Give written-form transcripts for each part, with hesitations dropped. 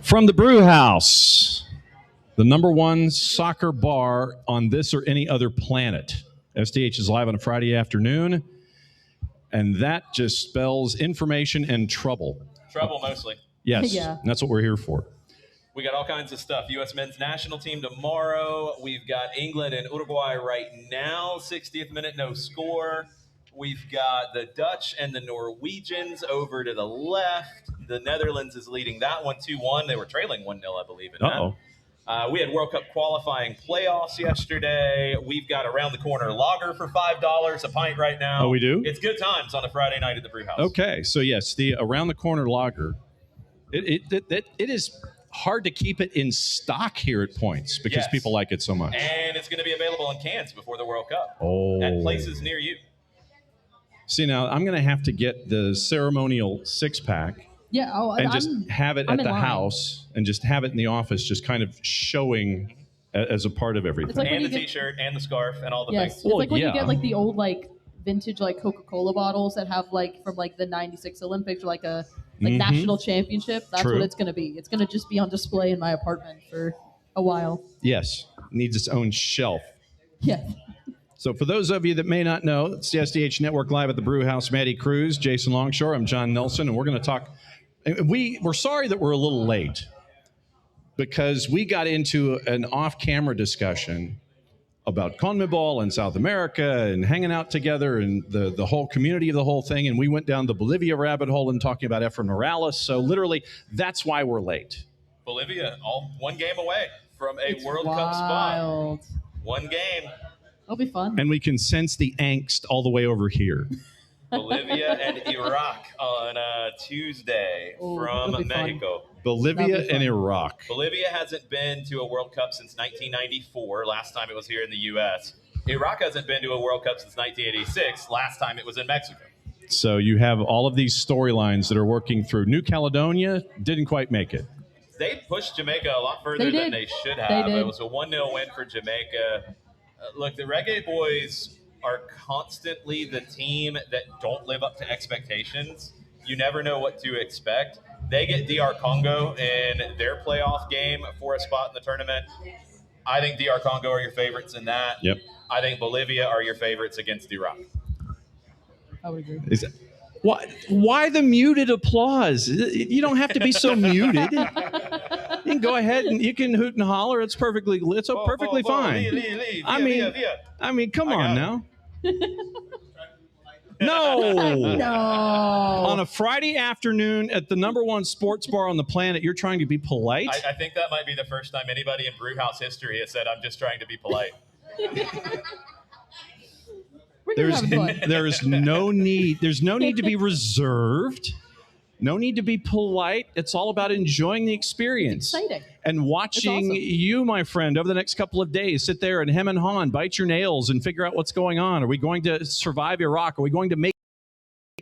From the Brewhouse, the #1 soccer bar on this or any other planet. SDH is live on a Friday afternoon, and that just spells information and trouble. Trouble mostly. Yes, Yeah. That's what we're here for. We got all kinds of stuff. U.S. men's national team tomorrow. We've got England and Uruguay right now. 60th minute, no score. We've got the Dutch and the Norwegians over to the left. The Netherlands is leading that one 2-1. They were trailing 1-0, I believe, in that. We had World Cup qualifying playoffs yesterday. We've got Around the Corner lager for $5 a pint right now. Oh, we do? It's good times on a Friday night at the Brewhouse. Okay, so yes, the Around the Corner lager. It is hard to keep it in stock here at points because people like it so much. And it's going to be available in cans before the World Cup at places near you. See, now I'm going to have to get the ceremonial 6-pack. Yeah, and just have it at the house and just have it in the office, just kind of showing as a part of everything. Like and the T-shirt and the scarf and all the things. It's like when you get like the old like vintage like Coca-Cola bottles that have like from like the '96 Olympics or like a national championship. That's what it's going to be. It's going to just be on display in my apartment for a while. Yes, needs its own shelf. Yeah. So for those of you that may not know, it's the SDH Network live at the Brewhouse. Madison Crews, Jason Longshore, I'm Jon Nelson, and we're going to talk. We're sorry that we're a little late because we got into an off-camera discussion about CONMEBOL in South America and hanging out together and the whole community of the whole thing, and we went down the Bolivia rabbit hole and talking about Efrain Morales. So literally, that's why we're late. Bolivia, all one game away from a World Cup spot. One game. It'll be fun. And we can sense the angst all the way over here. Bolivia and Iraq on Tuesday from Mexico. Fun. Bolivia and Iraq. Bolivia hasn't been to a World Cup since 1994. Last time it was here in the U.S. Iraq hasn't been to a World Cup since 1986. Last time it was in Mexico. So you have all of these storylines that are working through. New Caledonia didn't quite make it. They pushed Jamaica a lot further than they should have. It was a 1-0 win for Jamaica. Look, the Reggae Boys are constantly the team that don't live up to expectations. You never know what to expect. They get DR Congo in their playoff game for a spot in the tournament. I think DR Congo are your favorites in that. Yep. I think Bolivia are your favorites against Iraq. I would agree. Why the muted applause? You don't have to be so muted. You can go ahead and you can hoot and holler. It's perfectly fine. I mean, come on now. No. On a Friday afternoon at the #1 sports bar on the planet, you're trying to be polite? I think that might be the first time anybody in Brewhouse history has said, I'm just trying to be polite. There's no need to be reserved. No need to be polite. It's all about enjoying the experience. It's exciting. And watching you, my friend, over the next couple of days, sit there and hem and haw, bite your nails and figure out what's going on. Are we going to survive Iraq? Are we going to make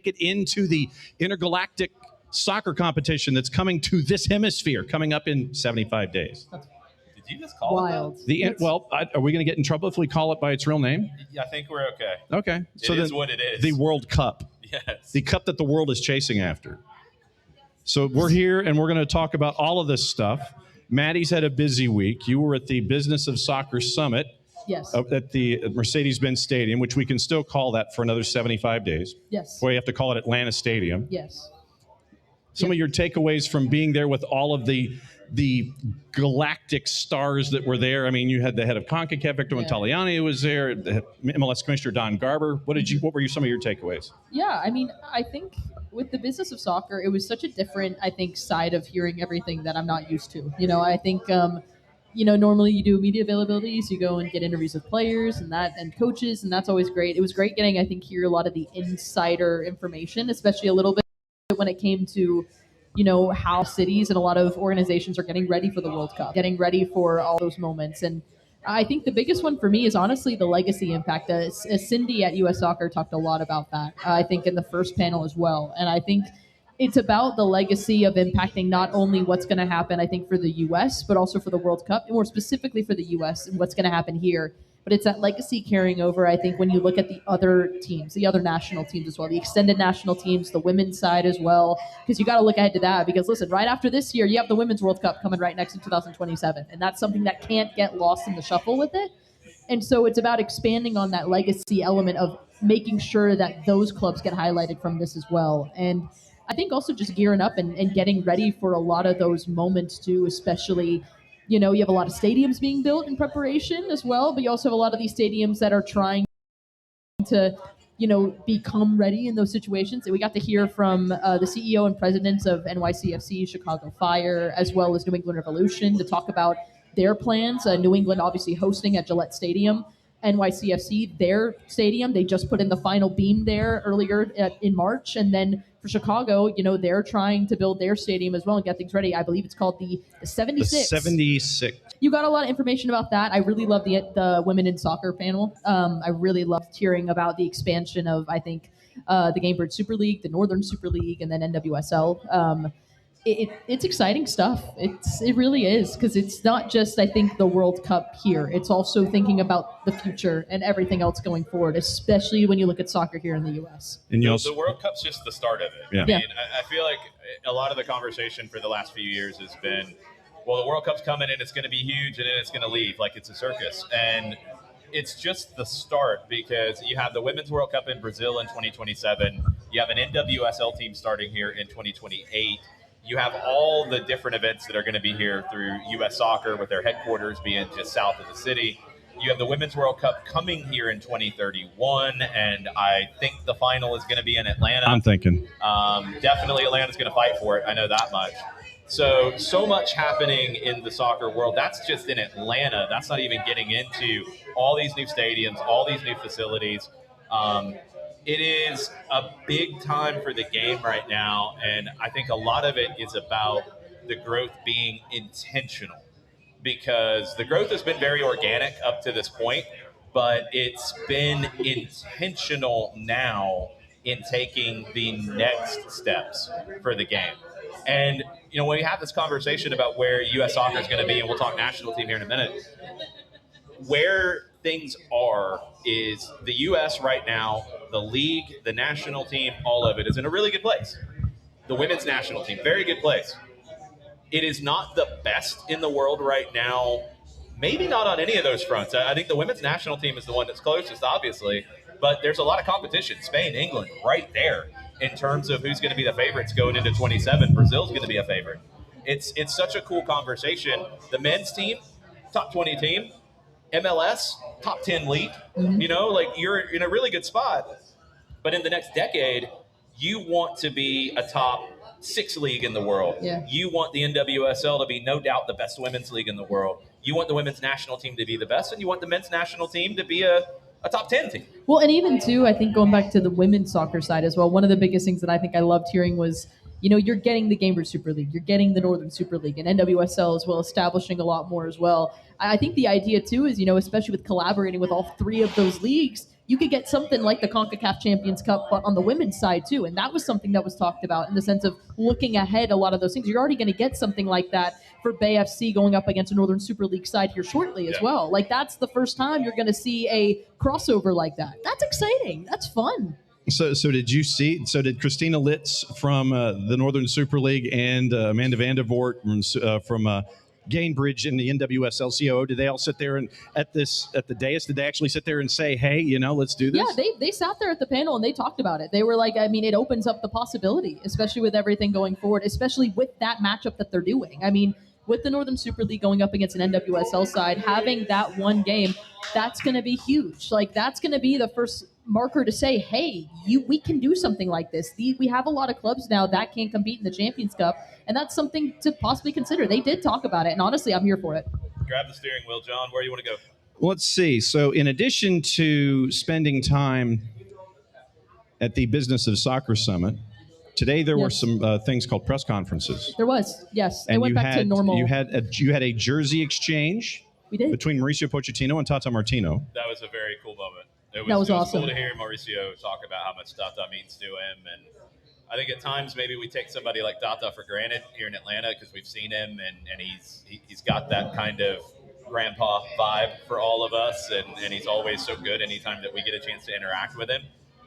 it into the intergalactic soccer competition that's coming to this hemisphere, coming up in 75 days? Did you just call it that? Are we going to get in trouble if we call it by its real name? I think we're okay. Okay. So it is what it is. The World Cup. Yes. The cup that the world is chasing after. So we're here, and we're going to talk about all of this stuff. Maddie's had a busy week. You were at the Business of Soccer Summit. Yes. At the Mercedes-Benz Stadium, which we can still call that for another 75 days. Yes. Well, you have to call it Atlanta Stadium. Yes. Some of your takeaways from being there with all of the galactic stars that were there. I mean, you had the head of CONCACAF, Victor Montaliani, who was there, the MLS Commissioner Don Garber. What were some of your takeaways? Yeah, I mean, I think with the Business of Soccer, it was such a different, side of hearing everything that I'm not used to. You know, I think normally you do media availabilities, you go and get interviews with players and coaches, and that's always great. It was great getting, I think, hear a lot of the insider information, especially a little bit when it came to, how cities and a lot of organizations are getting ready for the World Cup, getting ready for all those moments. And I think the biggest one for me is honestly the legacy impact. Cindy at US Soccer talked a lot about that, I think, in the first panel as well. And I think it's about the legacy of impacting not only what's going to happen, I think, for the U.S., but also for the World Cup, and more specifically for the U.S. and what's going to happen here. But it's that legacy carrying over, I think, when you look at the other teams, the other national teams as well, the extended national teams, the women's side as well, because you got to look ahead to that. Because listen, right after this year, you have the Women's World Cup coming right next in 2027, and that's something that can't get lost in the shuffle with it. And so it's about expanding on that legacy element of making sure that those clubs get highlighted from this as well. And I think also just gearing up and getting ready for a lot of those moments too, especially, you have a lot of stadiums being built in preparation as well, but you also have a lot of these stadiums that are trying to, become ready in those situations. And we got to hear from the CEO and presidents of NYCFC, Chicago Fire, as well as New England Revolution to talk about their plans. New England obviously hosting at Gillette Stadium. NYCFC, their stadium, they just put in the final beam there earlier in March. And then for Chicago, they're trying to build their stadium as well and get things ready. I believe it's called the 76. The 76. You got a lot of information about that. I really love the women in soccer panel. I really loved hearing about the expansion of, I think, the Gamebird Super League, the Northern Super League, and then NWSL. It's exciting stuff. It really is, because it's not just, I think, the World Cup here. It's also thinking about the future and everything else going forward, especially when you look at soccer here in the U.S. And the World Cup's just the start of it. Yeah. I mean, I feel like a lot of the conversation for the last few years has been, well, the World Cup's coming and it's going to be huge and then it's going to leave like it's a circus. And it's just the start, because you have the Women's World Cup in Brazil in 2027. You have an NWSL team starting here in 2028. You have all the different events that are going to be here through U.S. Soccer, with their headquarters being just south of the city. You have the Women's World Cup coming here in 2031, and I think the final is going to be in Atlanta. I'm thinking. Definitely Atlanta's going to fight for it. I know that much. So much happening in the soccer world. That's just in Atlanta. That's not even getting into all these new stadiums, all these new facilities. It is a big time for the game right now, and I think a lot of it is about the growth being intentional, because the growth has been very organic up to this point, but it's been intentional now in taking the next steps for the game. And, when we have this conversation about where U.S. Soccer is going to be, and we'll talk national team here in a minute, where things are is the U.S. right now, the league, the national team, all of it is in a really good place. The women's national team, very good place. It is not the best in the world right now, maybe not on any of those fronts. I think the women's national team is the one that's closest, obviously, but there's a lot of competition. Spain, England, right there in terms of who's going to be the favorites going into 27. Brazil's going to be a favorite. It's such a cool conversation. The men's team, top 20 team. MLS, top 10 league. Mm-hmm. You're in a really good spot. But in the next decade, you want to be a top 6 league in the world. Yeah. You want the NWSL to be no doubt the best women's league in the world. You want the women's national team to be the best, and you want the men's national team to be a top 10 team. Well, and even too, I think going back to the women's soccer side as well, one of the biggest things that I think I loved hearing was, you're getting the Gamebird Super League, you're getting the Northern Super League, and NWSL as well, establishing a lot more as well. I think the idea too is, especially with collaborating with all 3 of those leagues, you could get something like the CONCACAF Champions Cup, but on the women's side too. And that was something that was talked about in the sense of looking ahead a lot of those things. You're already going to get something like that for Bay FC going up against a Northern Super League side here shortly as well. That's the first time you're going to see a crossover like that. That's exciting. That's fun. So did Christina Litz from the Northern Super League and Amanda Vandervoort from Gainbridge in the NWSL COO, did they all sit there and at the dais, did they actually sit there and say, hey, let's do this? Yeah, they sat there at the panel and they talked about it. They were like, it opens up the possibility, especially with everything going forward, especially with that matchup that they're doing. With the Northern Super League going up against an NWSL side, having that one game, that's going to be huge. That's going to be the first marker to say, hey, we can do something like this. We have a lot of clubs now that can compete in the Champions Cup, and that's something to possibly consider. They did talk about it, and honestly, I'm here for it. grab the steering wheel, John. Where do you want to go? Let's see. So, in addition to spending time at the Business of Soccer Summit, today there were some things called press conferences. There was, yes. And I went back to normal. You had a jersey exchange. We did. Between Mauricio Pochettino and Tata Martino. That was a very cool moment. It was awesome. awesome. Cool to hear Mauricio talk about how much Tata means to him, and I think at times maybe we take somebody like Tata for granted here in Atlanta because we've seen him, and he's got that kind of grandpa vibe for all of us, and he's always so good anytime that we get a chance to interact with him.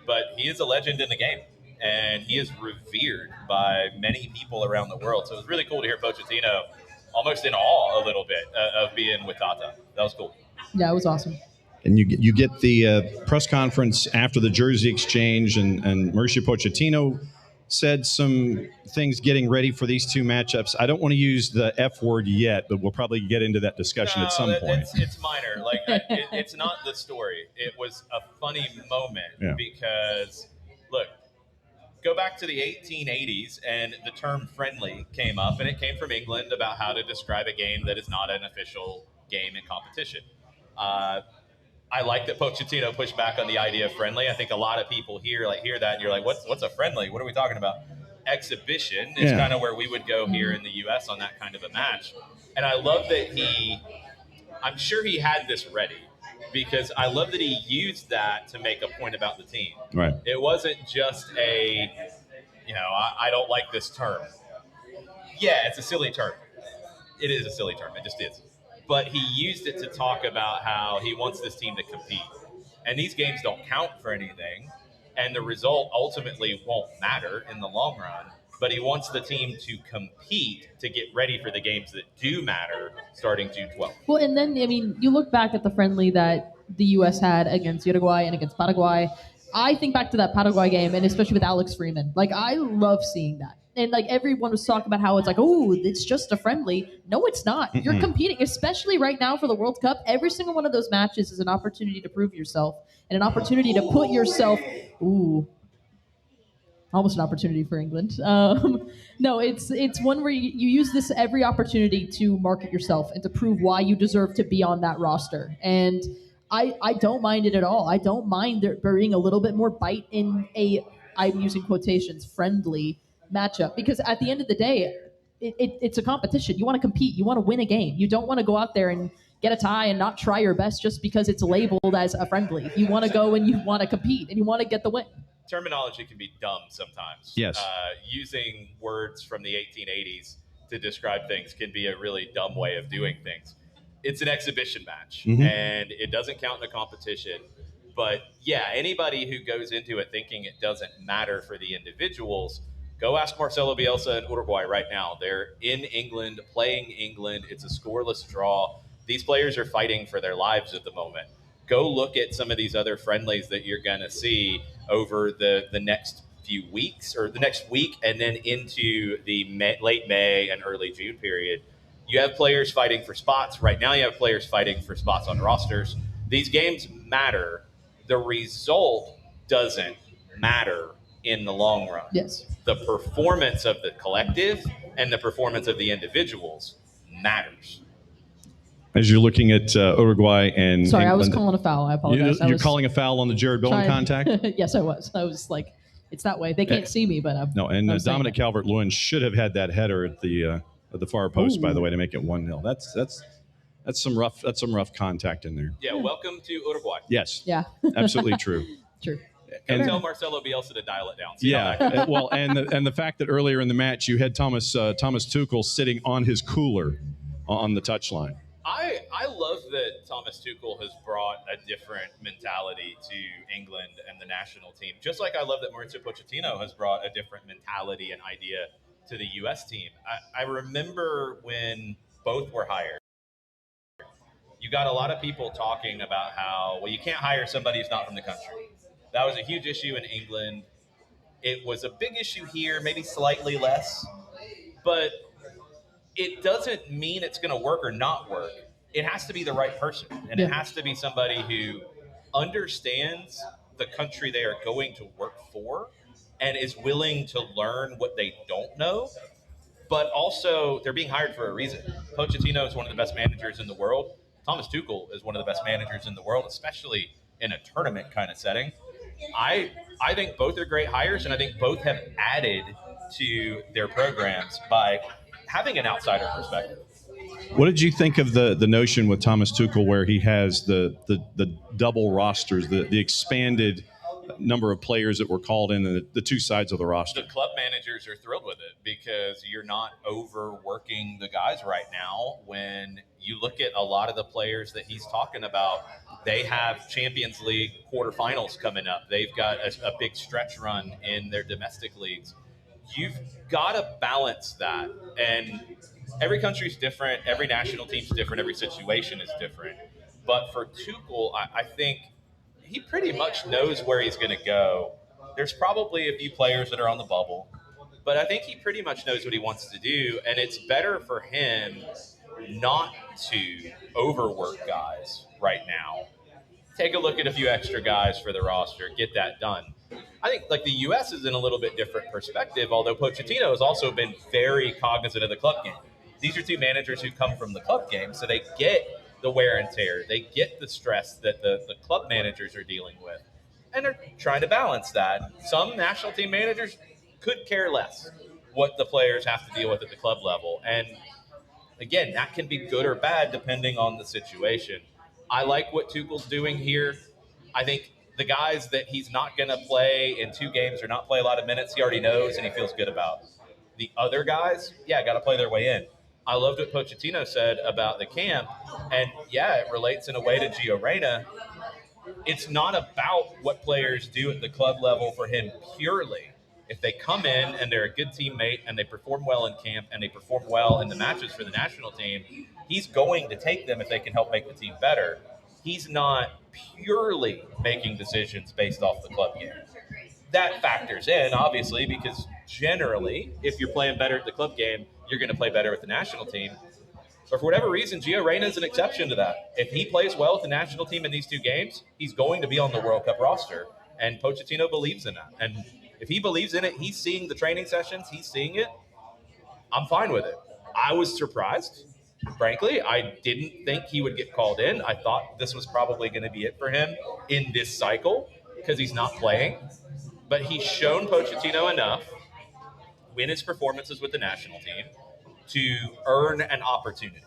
But he is a legend in the game, and he is revered by many people around the world. So it was really cool to hear Pochettino almost in awe a little bit of being with Tata. That was cool. Yeah, it was awesome. And you get the press conference after the jersey exchange, and Mauricio Pochettino said some things getting ready for these two matchups. I don't want to use the F word yet, but we'll probably get into that discussion at some point. It's minor. Like it's not the story. It was a funny moment because, look, go back to the 1880s and the term friendly came up, and it came from England about how to describe a game that is not an official game in competition. I like that Pochettino pushed back on the idea of friendly. I think a lot of people hear that and you're like, what's a friendly? What are we talking about? Exhibition is kind of where we would go here in the U.S. on that kind of a match. And I love that I'm sure he had this ready, because I love that he used that to make a point about the team. Right. It wasn't just I don't like this term. Yeah, it's a silly term. It is a silly term. It just is. But he used it to talk about how he wants this team to compete. And these games don't count for anything, and the result ultimately won't matter in the long run. But he wants the team to compete to get ready for the games that do matter starting June 12th. Well, and then, you look back at the friendly that the U.S. had against Uruguay and against Paraguay. I think back to that Paraguay game, and especially with Alex Freeman. I love seeing that. And everyone was talking about how it's it's just a friendly. No, it's not. You're competing, especially right now for the World Cup. Every single one of those matches is an opportunity to prove yourself and an opportunity to put yourself. Almost an opportunity for England. No, it's one where you use this every opportunity to market yourself and to prove why you deserve to be on that roster. And I don't mind it at all. I don't mind there being a little bit more bite in I'm using quotations, friendly matchup, because at the end of the day, it's a competition. You want to compete. You want to win a game. You don't want to go out there and get a tie and not try your best just because it's labeled as a friendly. You want to go and you want to compete and you want to get the win. Terminology can be dumb sometimes. Yes. Using words from the 1880s to describe things can be a really dumb way of doing things. It's an exhibition match, and it doesn't count in a competition. But yeah, anybody who goes into it thinking it doesn't matter for the individuals, go ask Marcelo Bielsa in Uruguay right now. They're in England, playing England. It's a scoreless draw. These players are fighting for their lives at the moment. Go look at some of these other friendlies that you're going to see over the next few weeks, or the next week, and then into the late May and early June period. You have players fighting for spots. Right now you have players fighting for spots on rosters. These games matter. The result doesn't matter in the long run. Yes. The performance of the collective and the performance of the individuals matters. As you're looking at Uruguay and Sorry, England, I was calling a foul. I apologize. You're calling a foul on the Jared Bowen contact? Yes, I was. I was like, it's that way. They can't see me, but I'm. No, and Dominic Calvert-Lewin should have had that header at the far post, by the way, to make it 1-0. That's some rough contact in there. Yeah, welcome to Uruguay. Yes. Yeah. Absolutely true. True. And tell Marcelo Bielsa to dial it down. Yeah. Well, and the fact that earlier in the match you had Thomas Tuchel sitting on his cooler on the touchline. I love that Thomas Tuchel has brought a different mentality to England and the national team. Just like I love that Mauricio Pochettino has brought a different mentality and idea to the U.S. team. I remember when both were hired, you got a lot of people talking about how, well, you can't hire somebody who's not from the country. That was a huge issue in England. It was a big issue here, maybe slightly less. But it doesn't mean it's going to work or not work. It has to be the right person. And it has to be somebody who understands the country they are going to work for and is willing to learn what they don't know, but also they're being hired for a reason. Pochettino is one of the best managers in the world. Thomas Tuchel is one of the best managers in the world, especially in a tournament kind of setting. I think both are great hires, and I think both have added to their programs by having an outsider perspective. What did you think of the notion with Thomas Tuchel, where he has the double rosters, the expanded number of players that were called in, the two sides of the roster? The club managers are thrilled with it because you're not overworking the guys right now. When you look at a lot of the players that he's talking about, they have Champions League quarterfinals coming up. They've got a big stretch run in their domestic leagues. You've got to balance that. And every country's different. Every national team's different. Every situation is different. But for Tuchel, I think he pretty much knows where he's going to go. There's probably a few players that are on the bubble, but I think he pretty much knows what he wants to do, and it's better for him not to overwork guys right now. Take a look at a few extra guys for the roster, get that done. I think like the U.S. is in a little bit different perspective, although Pochettino has also been very cognizant of the club game. These are two managers who come from the club game, so they get the wear and tear. They get the stress that the club managers are dealing with, and they're trying to balance that. Some national team managers could care less what the players have to deal with at the club level. And again, that can be good or bad depending on the situation. I like what Tuchel's doing here. I think the guys that he's not going to play in 2 games or not play a lot of minutes, he already knows and he feels good about. The other guys, got to play their way in. I loved what Pochettino said about the camp, and it relates in a way to Gio Reyna. It's not about what players do at the club level for him purely. If they come in and they're a good teammate and they perform well in camp and they perform well in the matches for the national team, he's going to take them if they can help make the team better. He's not purely making decisions based off the club game. That factors in, obviously, because generally, if you're playing better at the club game, you're going to play better with the national team. But for whatever reason, Gio Reyna is an exception to that. If he plays well with the national team in these 2 games, he's going to be on the World Cup roster. And Pochettino believes in that. And if he believes in it, he's seeing the training sessions, he's seeing it. I'm fine with it. I was surprised. Frankly, I didn't think he would get called in. I thought this was probably going to be it for him in this cycle because he's not playing. But he's shown Pochettino enough in his performances with the national team to earn an opportunity.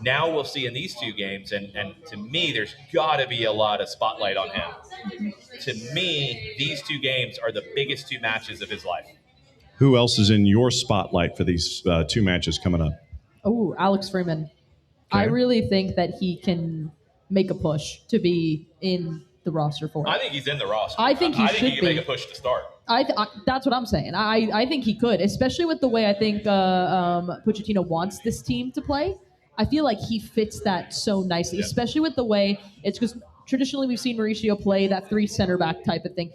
Now we'll see in these 2 games, and to me, there's got to be a lot of spotlight on him. To me, these 2 games are the biggest 2 matches of his life. Who else is in your spotlight for these 2 matches coming up? Oh, Alex Freeman. Okay. I really think that he can make a push to be in the roster for it. I think he's in the roster. I think he can make a push to start. That's what I'm saying. I think he could, especially with the way I think Pochettino wants this team to play. I feel like he fits that so nicely, especially with the way it's because traditionally we've seen Mauricio play that 3 center back type of thing.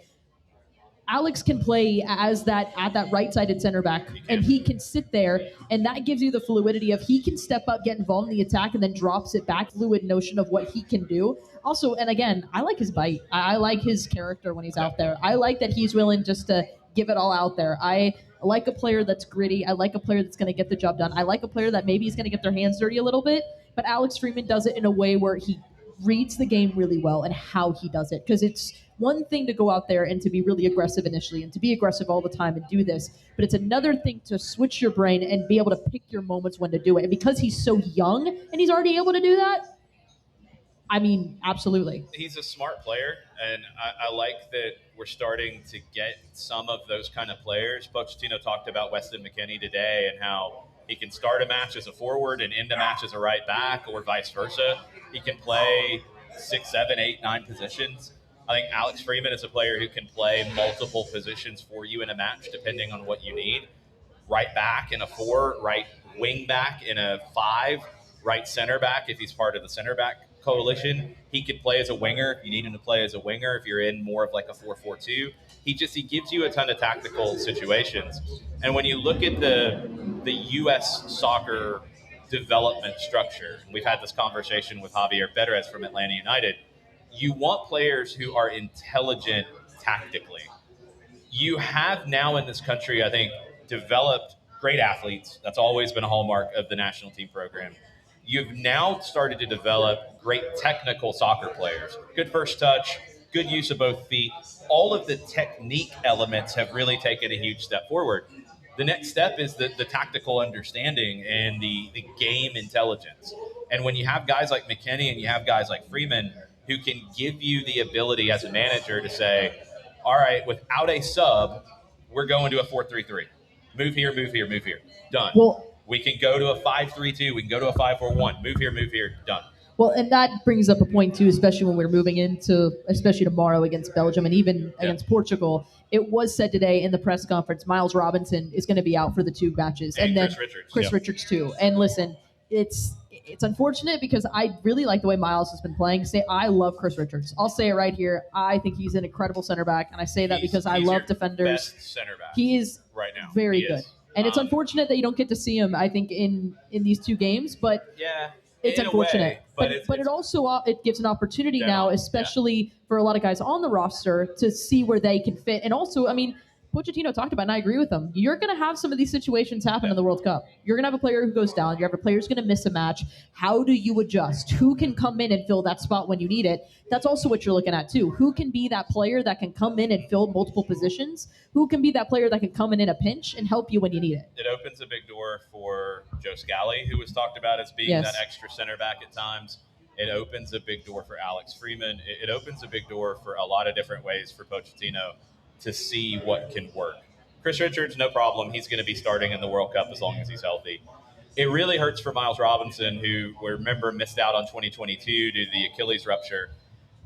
Alex can play as that at that right-sided center back, and he can sit there, and that gives you the fluidity of he can step up, get involved in the attack, and then drops it back. Fluid notion of what he can do. Also, and again, I like his bite. I like his character when he's out there. I like that he's willing just to give it all out there. I like a player that's gritty. I like a player that's going to get the job done. I like a player that maybe is going to get their hands dirty a little bit, but Alex Freeman does it in a way where he reads the game really well and how he does it, because it's one thing to go out there and to be really aggressive initially and to be aggressive all the time and do this, but it's another thing to switch your brain and be able to pick your moments when to do it. And because he's so young and he's already able to do that, I mean, absolutely. He's a smart player, and I like that we're starting to get some of those kind of players. Pochettino talked about Weston McKennie today and how he can start a match as a forward and end a match as a right back, or vice versa. He can play 6, 7, 8, 9 positions. I think Alex Freeman is a player who can play multiple positions for you in a match depending on what you need. Right back in a 4, right wing back in a 5, right center back if he's part of the center back coalition. He could play as a winger if you need him to play as a winger, if you're in more of like a 4-4-2. He gives you a ton of tactical situations. And when you look at the U.S. soccer development structure, we've had this conversation with Javier Perez from Atlanta United, you want players who are intelligent tactically. You have now in this country, I think, developed great athletes. That's always been a hallmark of the national team program. You've now started to develop great technical soccer players. Good first touch, good use of both feet. All of the technique elements have really taken a huge step forward. The next step is the tactical understanding and the game intelligence. And when you have guys like McKinney and you have guys like Freeman who can give you the ability as a manager to say, all right, without a sub, we're going to a 4-3-3. Move here, move here, move here. Done. Well, we can go to a 5-3-2. We can go to a 5-4-1. Move here, done. Well, and that brings up a point too, especially when we're moving into, especially tomorrow against Belgium and even against Portugal. It was said today in the press conference, Miles Robinson is going to be out for the 2 matches, and then Chris Richards too. And listen, it's unfortunate because I really like the way Miles has been playing. I love Chris Richards. I'll say it right here. I think he's an incredible center back, and I say that because I love defenders. Best center back he is right now. Very good. And it's unfortunate that you don't get to see him, I think, in these 2 games, but yeah. It's unfortunate, but it also it gives an opportunity now, especially for a lot of guys on the roster, to see where they can fit. And also, I mean, Pochettino talked about, and I agree with him, you're going to have some of these situations happen in the World Cup. You're going to have a player who goes down. You have a player who's going to miss a match. How do you adjust? Who can come in and fill that spot when you need it? That's also what you're looking at, too. Who can be that player that can come in and fill multiple positions? Who can be that player that can come in a pinch and help you when you need it? It opens a big door for Joe Scally, who was talked about as being that extra center back at times. It opens a big door for Alex Freeman. It opens a big door for a lot of different ways for Pochettino to see what can work. Chris Richards, no problem. He's going to be starting in the World Cup as long as he's healthy. It really hurts for Miles Robinson, who, remember, missed out on 2022 due to the Achilles rupture.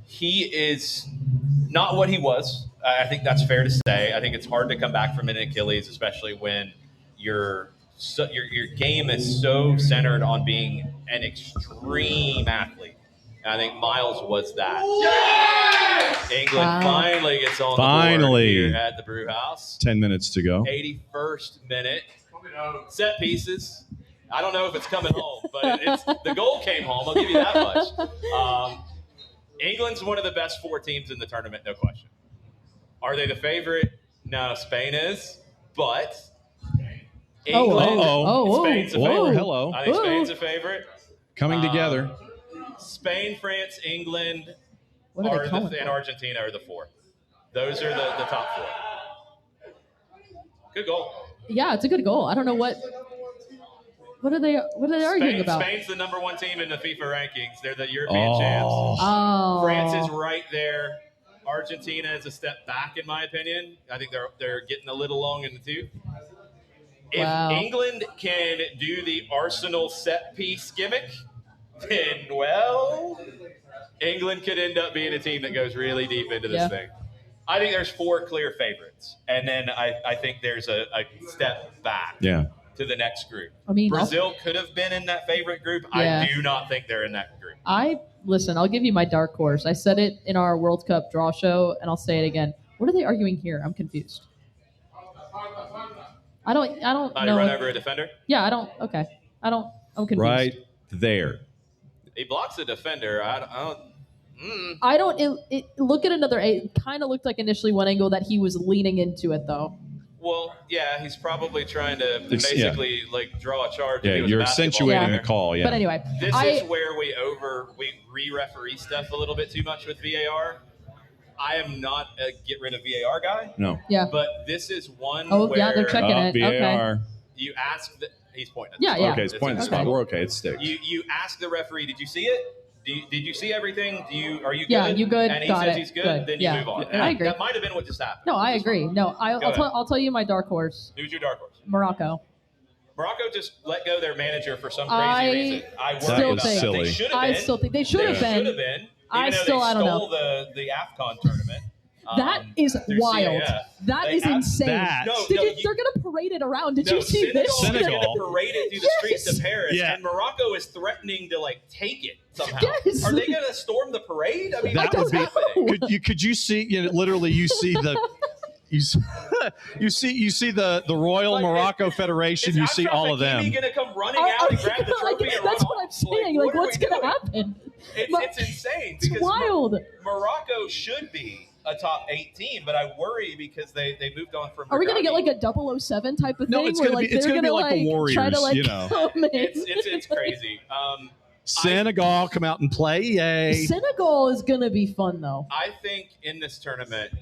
He is not what he was. I think that's fair to say. I think it's hard to come back from an Achilles, especially when your game is so centered on being an extreme athlete. And I think Miles was that. England finally gets on the board here at the Brewhouse. 10 minutes to go. 81st minute. Set pieces. I don't know if it's coming home, but the goal came home. I'll give you that much. England's one of the best 4 teams in the tournament, no question. Are they the favorite? No, Spain is. But England, Spain's a favorite. Hello. I think Spain's a favorite. Coming together. Spain, France, England, and Argentina are the 4. Those are the top 4. Good goal. Yeah, it's a good goal. I don't know what are they arguing about? Spain's the number 1 team in the FIFA rankings. They're the European champs. France is right there. Argentina is a step back, in my opinion. I think they're getting a little long in the tooth. If England can do the Arsenal set piece gimmick, then, England could end up being a team that goes really deep into this thing. I think there's 4 clear favorites, and then I think there's a step back to the next group. I mean, Brazil could have been in that favorite group. I do not think they're in that group. I'll give you my dark horse. I said it in our World Cup draw show, and I'll say it again. What are they arguing here? I'm confused. I don't know. Run over a defender? Yeah, I'm confused. Right there. He blocks a defender. Look at another. It kind of looked like initially one angle that he was leaning into it, though. Well, yeah, he's probably trying to basically draw a charge. Yeah, you're accentuating the call. Yeah. But anyway, this is where we re-referee stuff a little bit too much with VAR. I am not a get rid of VAR guy. No. Yeah. But this is one. Where they're checking it. VAR. Okay. You ask he's pointing. Okay, he's pointing the spot. We're okay. It's sticks. You ask the referee, did you see it? Did you see everything? Are you good? Yeah, you good? And he Got says it. he's good. Then you move on. I agree. That might have been what just happened. No, I agree. No, I'll tell you my dark horse. Who's your dark horse? Morocco. Morocco just let go their manager for some crazy reason. I worry about that. They should have been. I still think they should have been. I don't know. The AFCON tournament. That is wild. That is insane. That. They're going to parade it around. Did you see this? Senegal. They're going to parade it through the streets of Paris, and Morocco is threatening to take it somehow. Yes. Are they going to storm the parade? I mean, that would be. Could you see? Literally, you see the. You see the Royal Morocco Federation. You see all of them. Going to come running out and grab the trophy. That's what I'm saying. What's going to happen? It's insane. It's wild. Morocco should be a top 8 team, but I worry because they moved on from. Are we gonna get Brigatti. like a 007 type of No, thing? it's where, gonna like, be it's they're gonna be like the Warriors, try to, like, you know. come in? It's crazy. Senegal come out and play, yay! Senegal is gonna be fun though. I think in this tournament,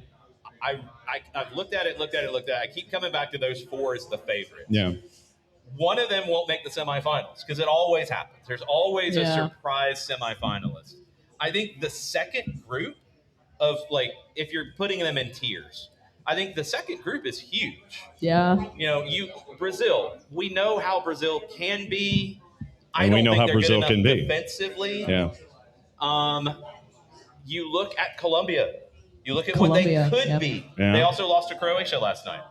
I've looked at it. I keep coming back to those 4 as the favorites. Yeah. One of them won't make the semifinals because it always happens. There's always a surprise semifinalist. I think the second group of, like, if you're putting them in tiers, I think the second group is huge. Yeah. You know, Brazil. We know how Brazil can be. And we know how Brazil can be defensively. Yeah. You look at Colombia. You look at Colombia, what they could be. Yeah. They also lost to Croatia last night.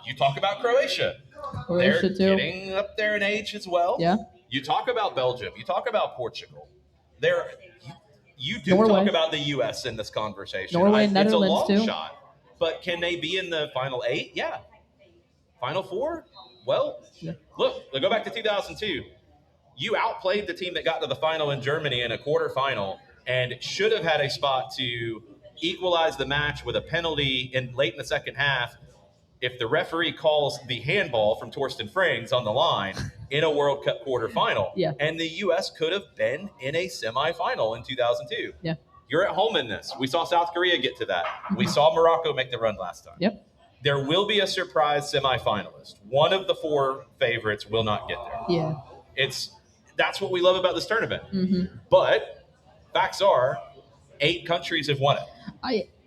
You talk about Croatia. Croatia They're too. getting up there in age as well. Yeah. You talk about Belgium. You talk about Portugal. You do Norway. talk about the U.S. in this conversation. Norway, It's Netherlands a long too. shot. But can they be in the final 8? Yeah. Final 4? Well, look, go back to 2002. You outplayed the team that got to the final in Germany in a quarterfinal and should have had a spot to equalize the match with a penalty late in the second half if the referee calls the handball from Torsten Frings on the line in a World Cup quarterfinal. Yeah. And the U.S. could have been in a semifinal in 2002. Yeah. You're at home in this. We saw South Korea get to that. We saw Morocco make the run last time. Yep. There will be a surprise semifinalist. One of the 4 favorites will not get there. Yeah. That's what we love about this tournament. Mm-hmm. But facts are, 8 countries have won it.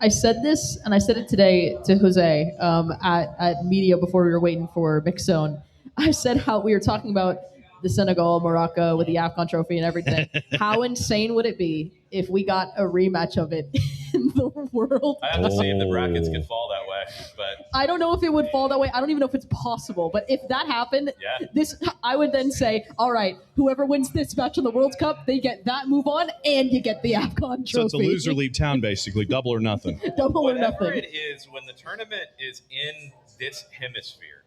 I said this, and I said it today to Jose at media before we were waiting for Mix Zone. I said how we were talking about the Senegal, Morocco with the AFCON trophy and everything. How insane would it be if we got a rematch of it in the World I have to see if the brackets can fall that way, but I don't know if it would fall that way. I don't even know if it's possible. But if that happened, I would then say, all right, whoever wins this match in the World Cup, they get that move on, and you get the AFCON trophy. So it's a loser leave town, basically, double or nothing. Double or whatever nothing. it is, when the tournament is in this hemisphere,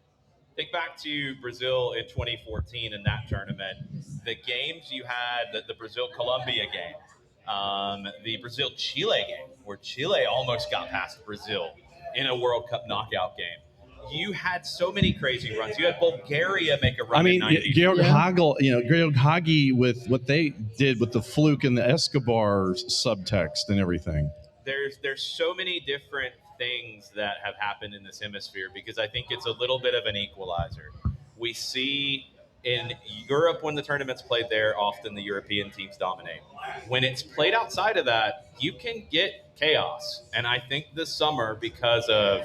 think back to Brazil in 2014 in that tournament. The games you had, the Brazil-Colombia game, the Brazil-Chile game, where Chile almost got past Brazil in a World Cup knockout game. You had so many crazy runs. You had Bulgaria make a run. I mean, Georg Yeah. Georg Hagi with what they did with the fluke and the Escobar subtext and everything. There's so many different things that have happened in this hemisphere because I think it's a little bit of an equalizer. We see in Europe when the tournament's played there, often the European teams dominate. When it's played outside of that, you can get chaos. And I think this summer, because of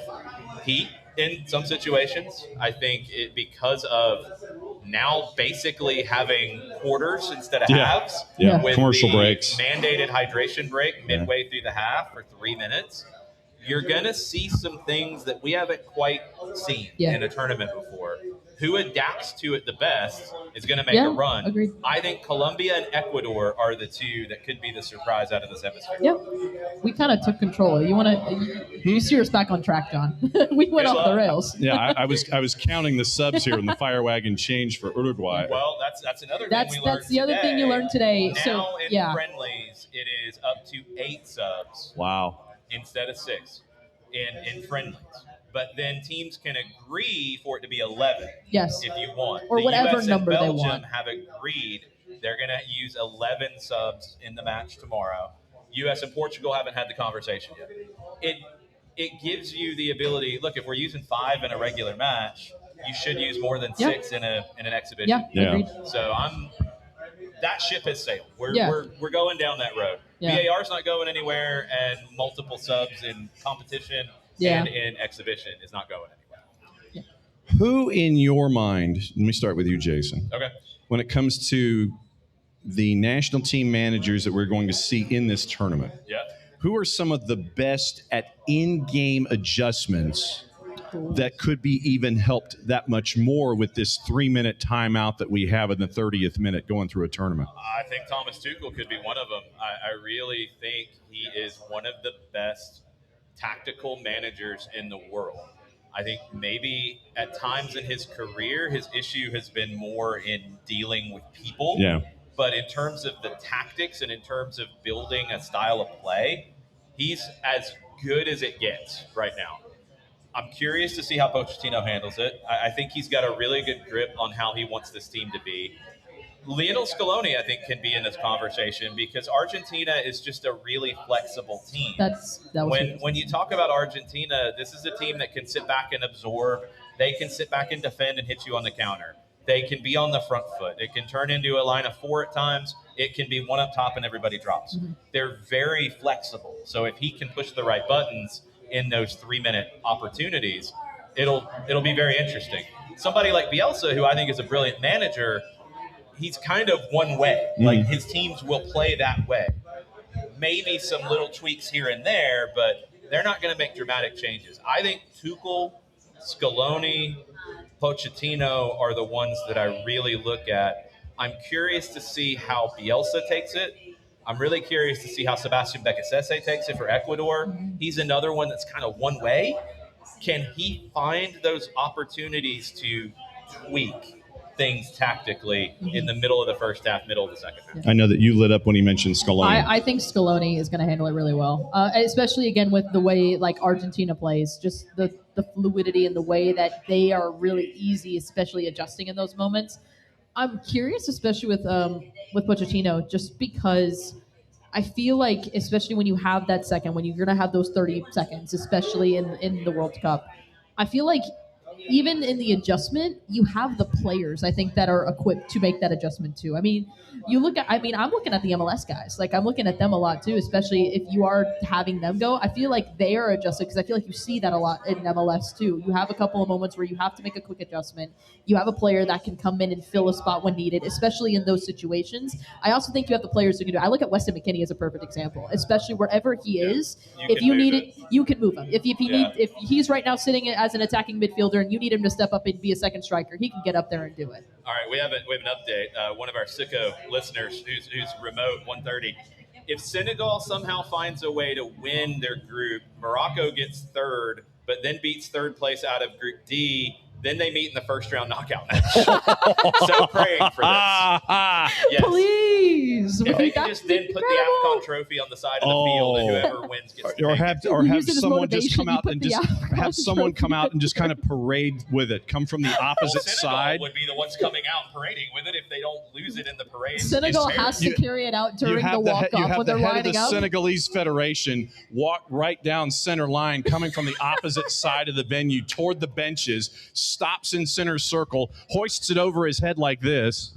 heat in some situations, I think because of now basically having quarters instead of halves. Yeah, with commercial the breaks. Mandated hydration break midway through the half for 3 minutes. You're going to see some things that we haven't quite seen in a tournament before. Who adapts to it the best is going to make a run. Agreed. I think Colombia and Ecuador are the 2 that could be the surprise out of this hemisphere. Yep. We kind of took control. You steer us back on track, John. We went off the rails. Yeah, I was counting the subs here, and the fire wagon changed for Uruguay. Well, that's another thing we learned That's the other thing you learned today. Now in friendlies, it is up to 8 subs. Wow. Instead of 6 in friendlies. But then teams can agree for it to be 11. Yes. If you want. Or the whatever US number and they Belgium want. have agreed they're going to use 11 subs in the match tomorrow. US and Portugal haven't had the conversation yet. It gives you the ability, look, if we're using 5 in a regular match, you should use more than 6 in an exhibition. Yeah, agreed. So that ship has sailed. We're going down that road. Yeah. VAR's not going anywhere, and multiple subs in competition and in exhibition is not going anywhere. Who in your mind, let me start with you, Jason. Okay. When it comes to the national team managers that we're going to see in this tournament, who are some of the best at in-game adjustments that could be even helped that much more with this 3-minute timeout that we have in the 30th minute going through a tournament? I think Thomas Tuchel could be one of them. I really think he is one of the best tactical managers in the world. I think maybe at times in his career, his issue has been more in dealing with people. Yeah. But in terms of the tactics and in terms of building a style of play, he's as good as it gets right now. I'm curious to see how Pochettino handles it. I think he's got a really good grip on how he wants this team to be. Lionel Scaloni, I think, can be in this conversation because Argentina is just a really flexible team. When you talk about Argentina, this is a team that can sit back and absorb. They can sit back and defend and hit you on the counter. They can be on the front foot. It can turn into a line of 4 at times. It can be one up top and everybody drops. Mm-hmm. They're very flexible. So if he can push the right buttons in those 3-minute opportunities, it'll be very interesting. Somebody like Bielsa, who I think is a brilliant manager, he's kind of one way. Like his teams will play that way. Maybe some little tweaks here and there, but they're not going to make dramatic changes. I think Tuchel, Scaloni, Pochettino are the ones that I really look at. I'm curious to see how Bielsa takes it. I'm really curious to see how Sebastian Becasese takes it for Ecuador. He's another one that's kind of one way. Can he find those opportunities to tweak things tactically in the middle of the first half, middle of the second half? I know that you lit up when he mentioned Scaloni. I think Scaloni is going to handle it really well, especially again with the way like Argentina plays, just the fluidity and the way that they are really easy, especially adjusting in those moments. I'm curious, especially with Pochettino, just because I feel like, especially when you have that second, when you're going to have those 30 seconds, especially in the World Cup, I feel like even in the adjustment, you have the players, I think, that are equipped to make that adjustment too. I mean, I'm looking at the MLS guys. Like, I'm looking at them a lot too, especially if you are having them go. I feel like they are adjusted because I feel like you see that a lot in MLS too. You have a couple of moments where you have to make a quick adjustment. You have a player that can come in and fill a spot when needed, especially in those situations. I also think you have the players who can do it. I look at Weston McKennie as a perfect example, especially wherever he is. If you need it, you can move him. If he's right now sitting as an attacking midfielder and you need him to step up and be a second striker, he can get up there and do it. All right, we have an update. One of our sicko listeners who's remote, 130. If Senegal somehow finds a way to win their group, Morocco gets third, but then beats third place out of Group D, then they meet in the first round knockout match. So praying for this. Yes. Please. If they can just then put the AFCON trophy on the side of the field and whoever wins gets or have someone just come out and just have someone come out and just kind of parade with it. Come from the opposite side. Would be the ones coming out and parading with it if they don't lose it in the parade. Senegal has to carry it out during the walk-off when they're lining up. You have the head of the Senegalese Federation walk right down center line, coming from the opposite side of the venue toward the benches, stops in center circle, hoists it over his head like this,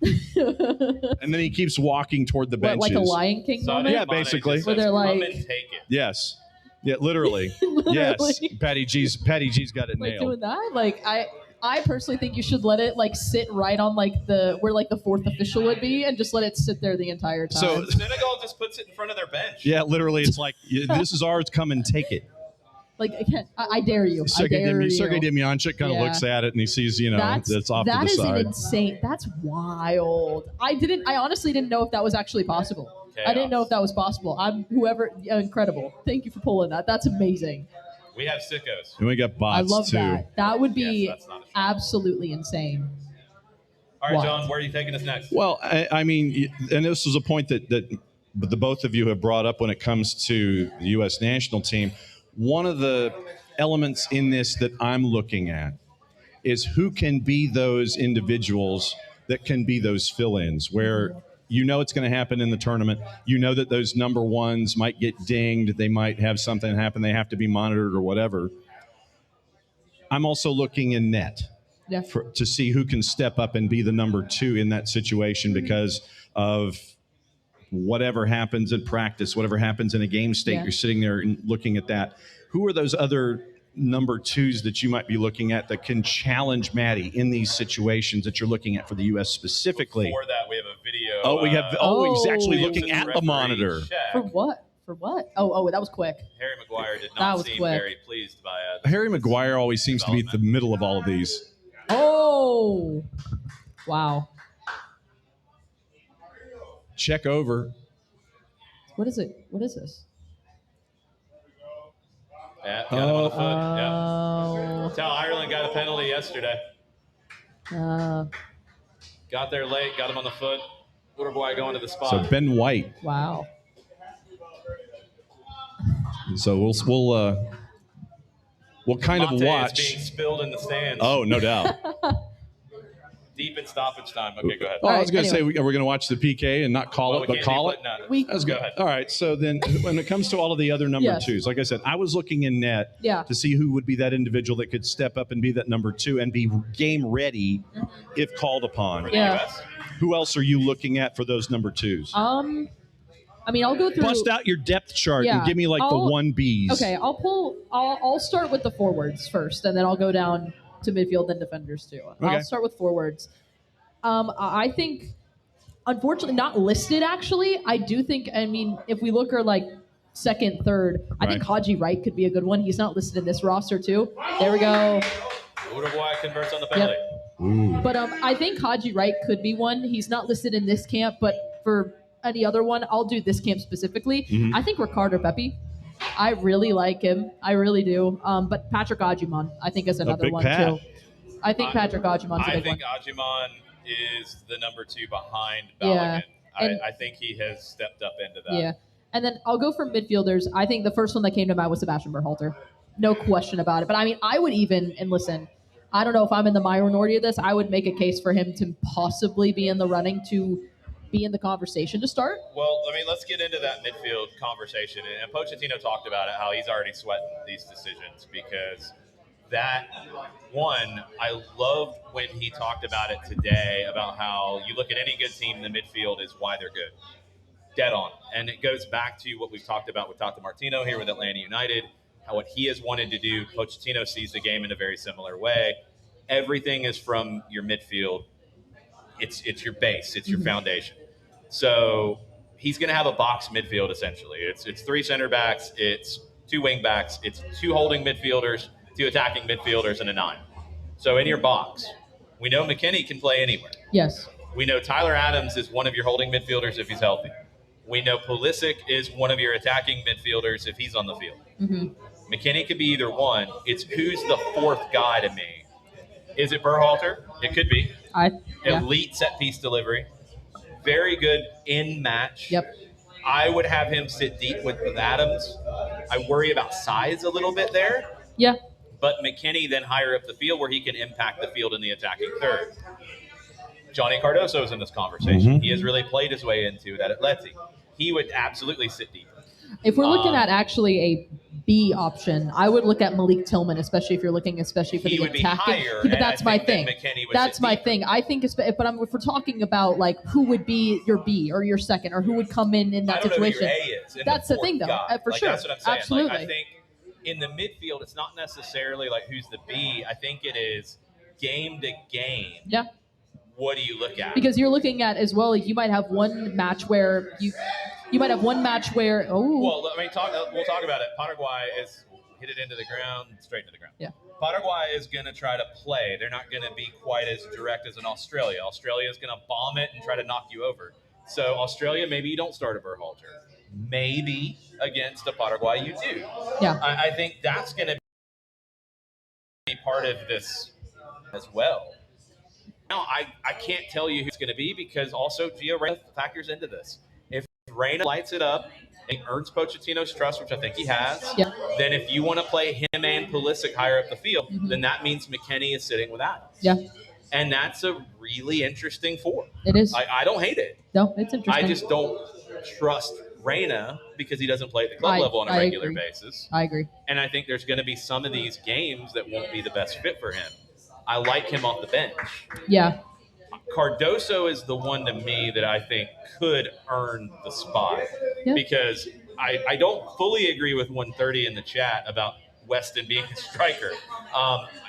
and then he keeps walking toward the benches. Like a Lion King moment? Yeah, basically. Where they're like, come and take it. Yes. Yeah, literally. Yes. Patty G's got it nailed. Doing that? Like, I personally think you should let it like sit right on like where like the fourth official would be, and just let it sit there the entire time. So Senegal just puts it in front of their bench. Yeah, literally, it's like, this is ours. Come and take it. Like, I dare you. Sergei Demyanchuk kind of looks at it and he sees, that's off to the side. That is an insane. That's wild. I honestly didn't know if that was actually possible. Chaos. I didn't know if that was possible. Incredible. Thank you for pulling that. That's amazing. We have sickos. And we got bots, I love too. that. That would be absolutely insane. All right, John, where are you taking us next? Well, I mean, and this is a point that the both of you have brought up when it comes to the U.S. national team. One of the elements in this that I'm looking at is who can be those individuals that can be those fill-ins where it's going to happen in the tournament. You know that those number ones might get dinged. They might have something happen. They have to be monitored or whatever. I'm also looking in net to see who can step up and be the number two in that situation because of whatever happens in practice, whatever happens in a game state. You're sitting there and looking at that. Who are those other number twos that you might be looking at that can challenge Maddie in these situations that you're looking at for the U.S. specifically? Before that, we have a video. He's actually looking at the monitor. For what? Oh, that was quick. Harry Maguire did not seem very pleased by it. Harry Maguire always seems to be at the middle of all of these. Oh, wow. Check over. What is it? What is this? Yeah, got him on the foot. Yeah. That's how Ireland got a penalty yesterday. Got there late, got him on the foot. Uruguay going to the spot. So Ben White. Wow. So we'll kind of Latte watch. is being spilled in the stands. Oh, no doubt. Deep in stoppage time. Okay, go ahead. Oh, I was going to anyway. say we're going to watch the PK and not call Well, it, we but can't call do it. No, We- That's go good. ahead. All right. So then, when it comes to all of the other number Yes. twos, like I said, I was looking in net Yeah. to see who would be that individual that could step up and be that number two and be game ready if called upon. For the Yeah. US. Who else are you looking at for those number twos? I mean, I'll go through. Bust out your depth chart and Yeah. give me like the I'll- 1Bs. Okay, I'll start with the forwards first, and then I'll go down to midfield and defenders too. Okay. I'll start with forwards. I think, unfortunately, not listed actually. I do think. I mean, if we look at like second, third, I think Haji Wright could be a good one. He's not listed in this roster too. There we go. Uruguay converts on the penalty. But I think Haji Wright could be one. He's not listed in this camp, but for any other one, I'll do this camp specifically. Mhm. I think Ricardo Pepi. I really like him. I really do. But Patrick Ajiman, I think, is another big one Pat. too. I think Patrick Ajiman's a I big think one. Ajiman is the number two behind Yeah. Balogun. And- I think he has stepped up into that. Yeah. And then I'll go for midfielders. I think the first one that came to mind was Sebastian Berhalter. No question about it. But I mean, I would even, and listen, I don't know if I'm in the minority of this, I would make a case for him to possibly be in the running to be in the conversation to start. Well, I mean, let's get into that midfield conversation. And Pochettino talked about it, how he's already sweating these decisions because that one, I loved when he talked about it today about how you look at any good team in the midfield is why they're good. Dead on. And it goes back to what we've talked about with Tata Martino here with Atlanta United, how what he has wanted to do. Pochettino sees the game in a very similar way. Everything is from your midfield. It's your base. It's your foundation. So he's going to have a box midfield essentially. It's three center backs. It's two wing backs. It's two holding midfielders, two attacking midfielders, and a 9. So in your box, we know McKinney can play anywhere. Yes. We know Tyler Adams is one of your holding midfielders if he's healthy. We know Pulisic is one of your attacking midfielders if he's on the field. Mm-hmm. McKinney could be either one. It's who's the fourth guy to me. Is it Berhalter? It could be. Elite set piece delivery. Very good in match. Yep. I would have him sit deep with Adams. I worry about size a little bit there. Yeah. But McKinney then higher up the field where he can impact the field in the attacking third. Johnny Cardoso's in this conversation. Mhm. He has really played his way into that at Letzi. He would absolutely sit deep. If we're looking at actually a B option, I would look at Malik Tillman, especially if you're looking, especially for He the would be attacking. higher, Yeah, but and that's I my think thing. that McKinney would That's sit my deeper. thing. I think, if we're talking about like who would be your B or your second, or who would come in I that don't know who situation. your A is. and That's the fourth thing, though. guy. For sure. That's what I'm saying. Absolutely. I think in the midfield, it's not necessarily like who's the B. I think it is game to game. Yeah. What do you look at? Because you're looking at as well, like you might have one match where you might have one match where Well, I mean, we'll talk about it. Paraguay is hit it into the ground, straight into the ground. Yeah. Paraguay is going to try to play. They're not going to be quite as direct as in Australia. Australia is going to bomb it and try to knock you over. So Australia, maybe you don't start a Berhalter. Maybe against a Paraguay you do. Yeah. I think that's going to be part of this as well. Now, I can't tell you who's going to be because also Gio Reyna factors into this. If Reyna lights it up and he earns Pochettino's trust, which I think he has, Yeah. then if you want to play him and Pulisic higher up the field, then that means McKinney is sitting with Adams. Yeah. And that's a really interesting four. It is. I don't hate it. No, it's interesting. I just don't trust Reyna because he doesn't play at the club level on a regular basis. I agree. And I think there's going to be some of these games that won't be the best fit for him. I like him off the bench. Yeah. Cardoso is the one to me that I think could earn the spot because I don't fully agree with 130 in the chat about Weston being a striker.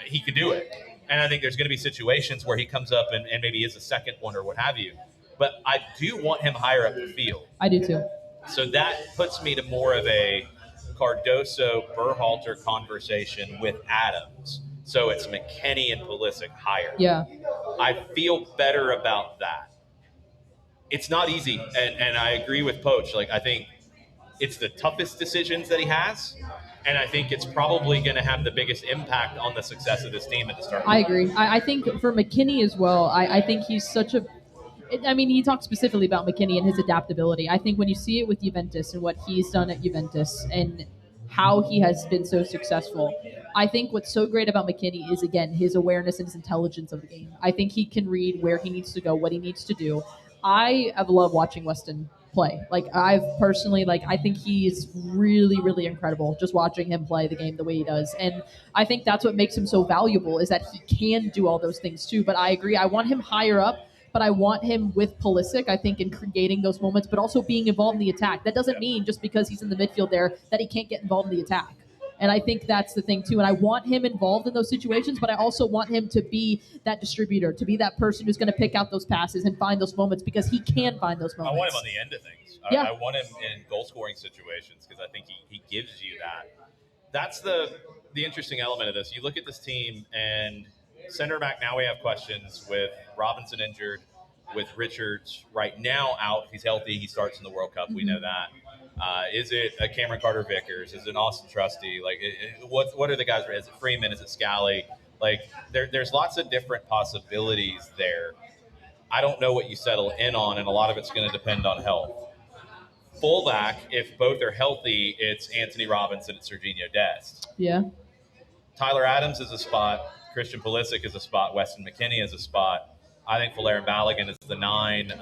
He could do it. And I think there's going to be situations where he comes up and maybe is a second one or what have you. But I do want him higher up the field. I do too. So that puts me to more of a Cardoso-Berhalter conversation with Adams. So it's McKinney and Pulisic higher. Yeah. I feel better about that. It's not easy, and I agree with Poach. Like I think it's the toughest decisions that he has, and I think it's probably going to have the biggest impact on the success of this team at the start. I agree. I think for McKinney as well, I think he's such a I mean, he talked specifically about McKinney and his adaptability. I think when you see it with Juventus and what he's done at Juventus and how he has been so successful. I think what's so great about McKinney is, again, his awareness and his intelligence of the game. I think he can read where he needs to go, what he needs to do. I have loved watching Weston play. Like, I've personally, like, I think he's really, really incredible just watching him play the game the way he does. And I think that's what makes him so valuable, is that he can do all those things too. But I agree, I want him higher up, but I want him with Pulisic, I think, in creating those moments, but also being involved in the attack. That doesn't mean just because he's in the midfield there that he can't get involved in the attack. And I think that's the thing too. And I want him involved in those situations, but I also want him to be that distributor, to be that person who's going to pick out those passes and find those moments, because he can find those moments. I want him on the end of things. Yeah. I want him in goal scoring situations, because I think he gives you that. That's the interesting element of this. You look at this team, and center back, now we have questions with Robinson injured, with Richards right now out. He's healthy. He starts in the World Cup. We know that. Is it a Cameron Carter-Vickers? Is it an Austin Trusty? Like, what are the guys? Is it Freeman? Is it Scally? Like, there's lots of different possibilities there. I don't know what you settle in on, and a lot of it's going to depend on health. Fullback, if both are healthy, it's Anthony Robinson and Serginho Dest. Yeah. Tyler Adams is a spot. Christian Pulisic is a spot. Weston McKennie is a spot. I think Valerian Balogun is the 9,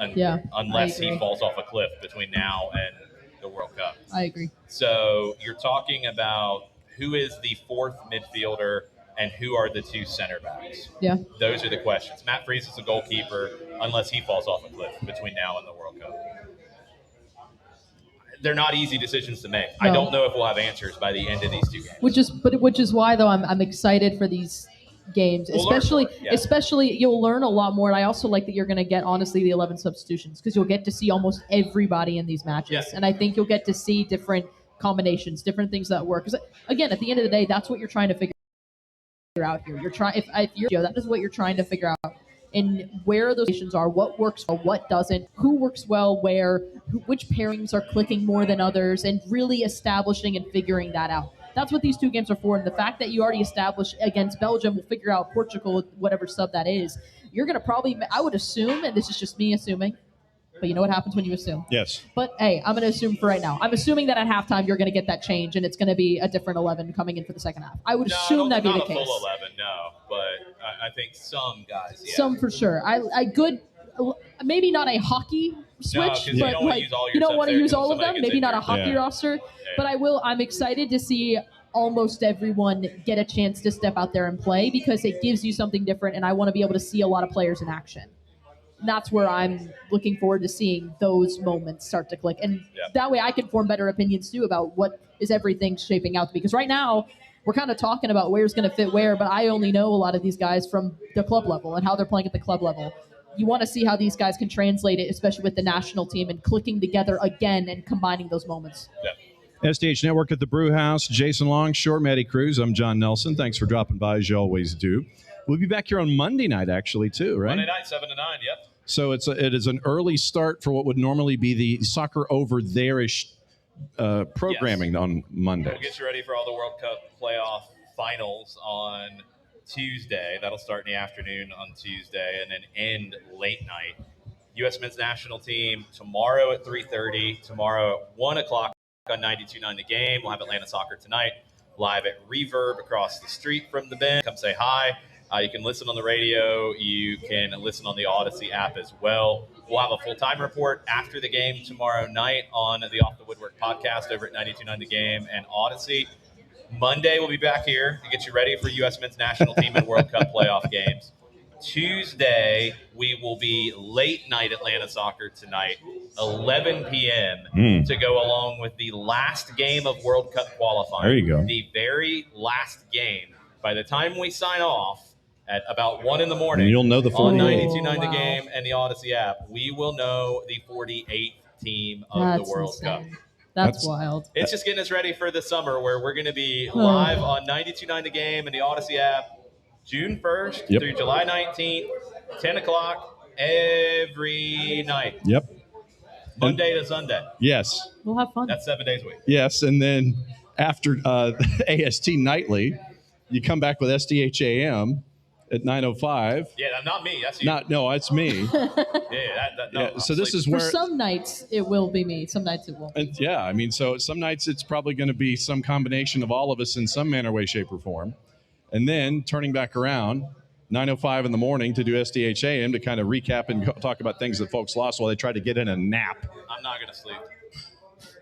unless he falls off a cliff between now and the World Cup. I agree. So you're talking about who is the 4th midfielder and who are the 2 center backs. Yeah. Those are the questions. Matt Freese is a goalkeeper unless he falls off a cliff between now and the World Cup. They're not easy decisions to make. No. I don't know if we'll have answers by the end of these 2 games. Which is why, though, I'm excited for these games, especially you'll learn a lot more. And I also like that you're going to get, honestly, the 11 substitutions, because you'll get to see almost everybody in these matches. Yes. And I think you'll get to see different combinations, different things that work. Because again, at the end of the day, that's what you're trying to figure out here. You're trying, if you're, that is what you're trying to figure out. And where those stations are, what works well, what doesn't, who works well where, which pairings are clicking more than others, and really establishing and figuring that out. That's what these 2 games are for. And the fact that you already established against Belgium, we'll figure out Portugal, whatever sub that is, you're going to probably, I would assume, and this is just me assuming, but you know what happens when you assume. Yes. But, hey, I'm going to assume for right now. I'm assuming that at halftime you're going to get that change, and it's going to be a different 11 coming in for the second half. I would assume that'd be the case. Not a full 11, no. But I think some guys, yeah. Some for sure. Maybe not a hockey switch, but you don't want to use all of them. Maybe not a hockey roster, but I'm excited to see almost everyone get a chance to step out there and play, because it gives you something different, and I want to be able to see a lot of players in action. And that's where I'm looking forward to seeing those moments start to click, and that way I can form better opinions too about what is everything shaping out to be. Because right now we're kind of talking about where's going to fit where, but I only know a lot of these guys from the club level and how they're playing at the club level. You want to see how these guys can translate it, especially with the national team, and clicking together again and combining those moments. Yeah. SDH Network at the Brewhouse. Jason Longshore, Madison Crews. I'm Jon Nelson. Thanks for dropping by, as you always do. We'll be back here on Monday night, actually, too, right? Monday night, 7 to 9, yep. So it is an early start for what would normally be the soccer over there-ish programming on Monday. We'll get you ready for all the World Cup playoff finals on Tuesday. That'll start in the afternoon on Tuesday and then end late night. U.S. men's national team tomorrow at 3:30, tomorrow at 1 o'clock on 92.9 The Game. We'll have Atlanta Soccer tonight live at Reverb across the street from the bench. Come say hi. You can listen on the radio. You can listen on the Odyssey app as well. We'll have a full-time report after the game tomorrow night on the Off the Woodwork podcast over at 92.9 The Game and Odyssey. Monday, we'll be back here to get you ready for U.S. men's national team and World Cup playoff games. Tuesday, we will be late night Atlanta Soccer tonight, 11 p.m. To go along with the last game of World Cup qualifying. There you go. The very last game. By the time we sign off at about 1 in the morning, and you'll know the 48. On 92.9 The Game and the Odyssey app, we will know the 48th team of the World Cup. That's wild. It's just getting us ready for the summer where we're going to be live on 92.9 The Game and the Odyssey app June 1st through July 19th, 10 o'clock every night. Yep. Monday to Sunday. Yes. We'll have fun. That's 7 days a week. Yes, and then after AST Nightly, you come back with SDH AM, at 9:05. Yeah, not me. That's you. No, it's me. No, So this is For where some nights it will be me. Some nights it won't. yeah, I mean, so some nights it's probably going to be some combination of all of us in some manner, way, shape, or form, and then turning back around 9:05 in the morning to do SDH AM to kind of recap and talk about things that folks lost while they tried to get in a nap. I'm not going to sleep.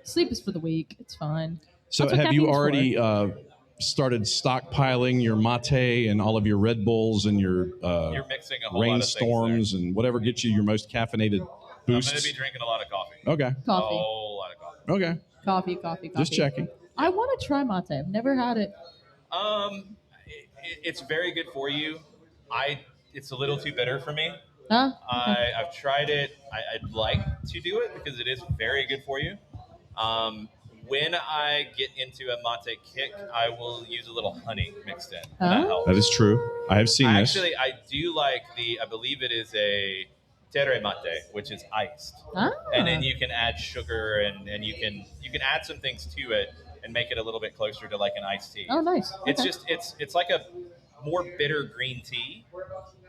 Sleep is for the weak. It's fine. So That's what have you caffeine's already for. started stockpiling your mate and all of your Red Bulls and your You're mixing a whole lot of things rainstorms and whatever gets you your most caffeinated I'm boosts? going to be drinking a lot of coffee. Okay. A Coffee. whole lot of coffee. Okay. Coffee. Just checking. I want to try mate. I've never had it. It's very good for you. It's a little too bitter for me. Huh? I've tried it. I'd like to do it because it is very good for you. When I get into a mate kick, I will use a little honey mixed in. That helps. That is true. I have seen this. Actually, I do like I believe it is a terre mate, which is iced. And then you can add sugar and you can add some things to it and make it a little bit closer to like an iced tea. Oh, nice. It's Okay. just it's like a more bitter green tea,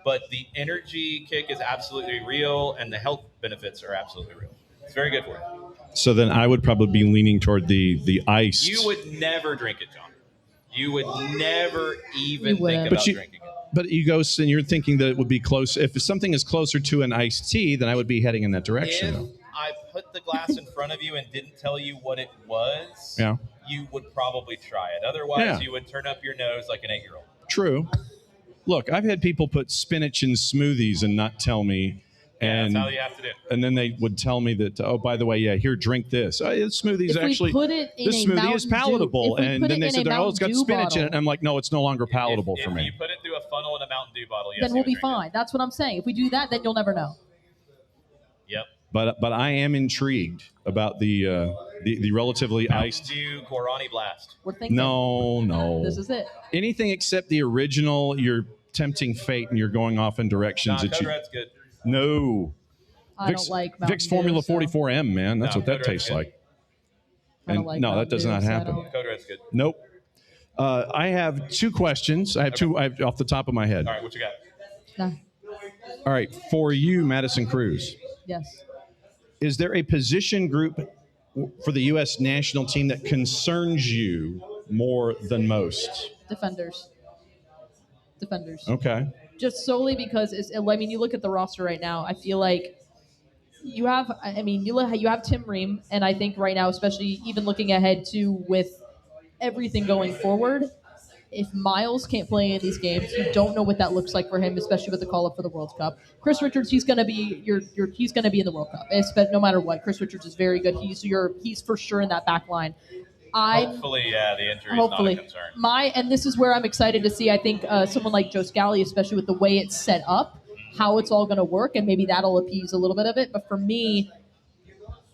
but the energy kick is absolutely real and the health benefits are absolutely real. It's very good for you. So then I would probably be leaning toward the iced. You would never drink it, John. You would never even think wouldn't. about drinking it. But you go and you're thinking that it would be close. If something is closer to an iced tea, then I would be heading in that direction. If though. I put the glass in front of you and didn't tell you what it was, Yeah. you would probably try it. Otherwise, Yeah. you would turn up your nose like an 8-year-old. True. Look, I've had people put spinach in smoothies and not tell me. And That's how you have to do it. And then they would tell me that, oh, by the way, yeah, here, drink this. This smoothie is If we actually, put it in this a smoothie is Mountain Dew- palatable. if we And put then it they in said, a oh, it's got Mountain Dew spinach in it. bottle. And I'm like, no, it's no longer palatable if for me. you put it through a funnel in a Mountain Dew bottle, yes, Then you we'll would be drink fine. That's what I'm saying. If we do that, then you'll never know. It. Yep. But I am intrigued about the relatively Mountain iced. Dew Guarani Blast. We're thinking. No. This is it. Anything except the original, you're tempting fate and you're going off in directions Nah, that Code you. Red's good. No. I don't like Mountain Vicks Formula Dew, so 44M, man. That's No, what that Code Red's tastes good. like. I don't And like no, that Mountain does Dew, not so I happen. don't- Code Red's good. Nope. I have two questions. I have two off the top of my head. All right, what you got? Nah. All right. For you, Madison Crews, Yes. is there a position group for the U.S. national team that concerns you more than most? Defenders. Okay. Just solely because you look at the roster right now. I feel like you have Tim Ream, and I think right now, especially even looking ahead to with everything going forward, if Miles can't play in these games, you don't know what that looks like for him, especially with the call up for the World Cup. Chris Richards, he's going to be he's going to be in the World Cup, no matter what. Chris Richards is very good. He's for sure in that back line. Hopefully, the injury is not a concern. And this is where I'm excited to see. I think someone like Joe Scally, especially with the way it's set up, how it's all going to work, and maybe that'll appease a little bit of it. But for me,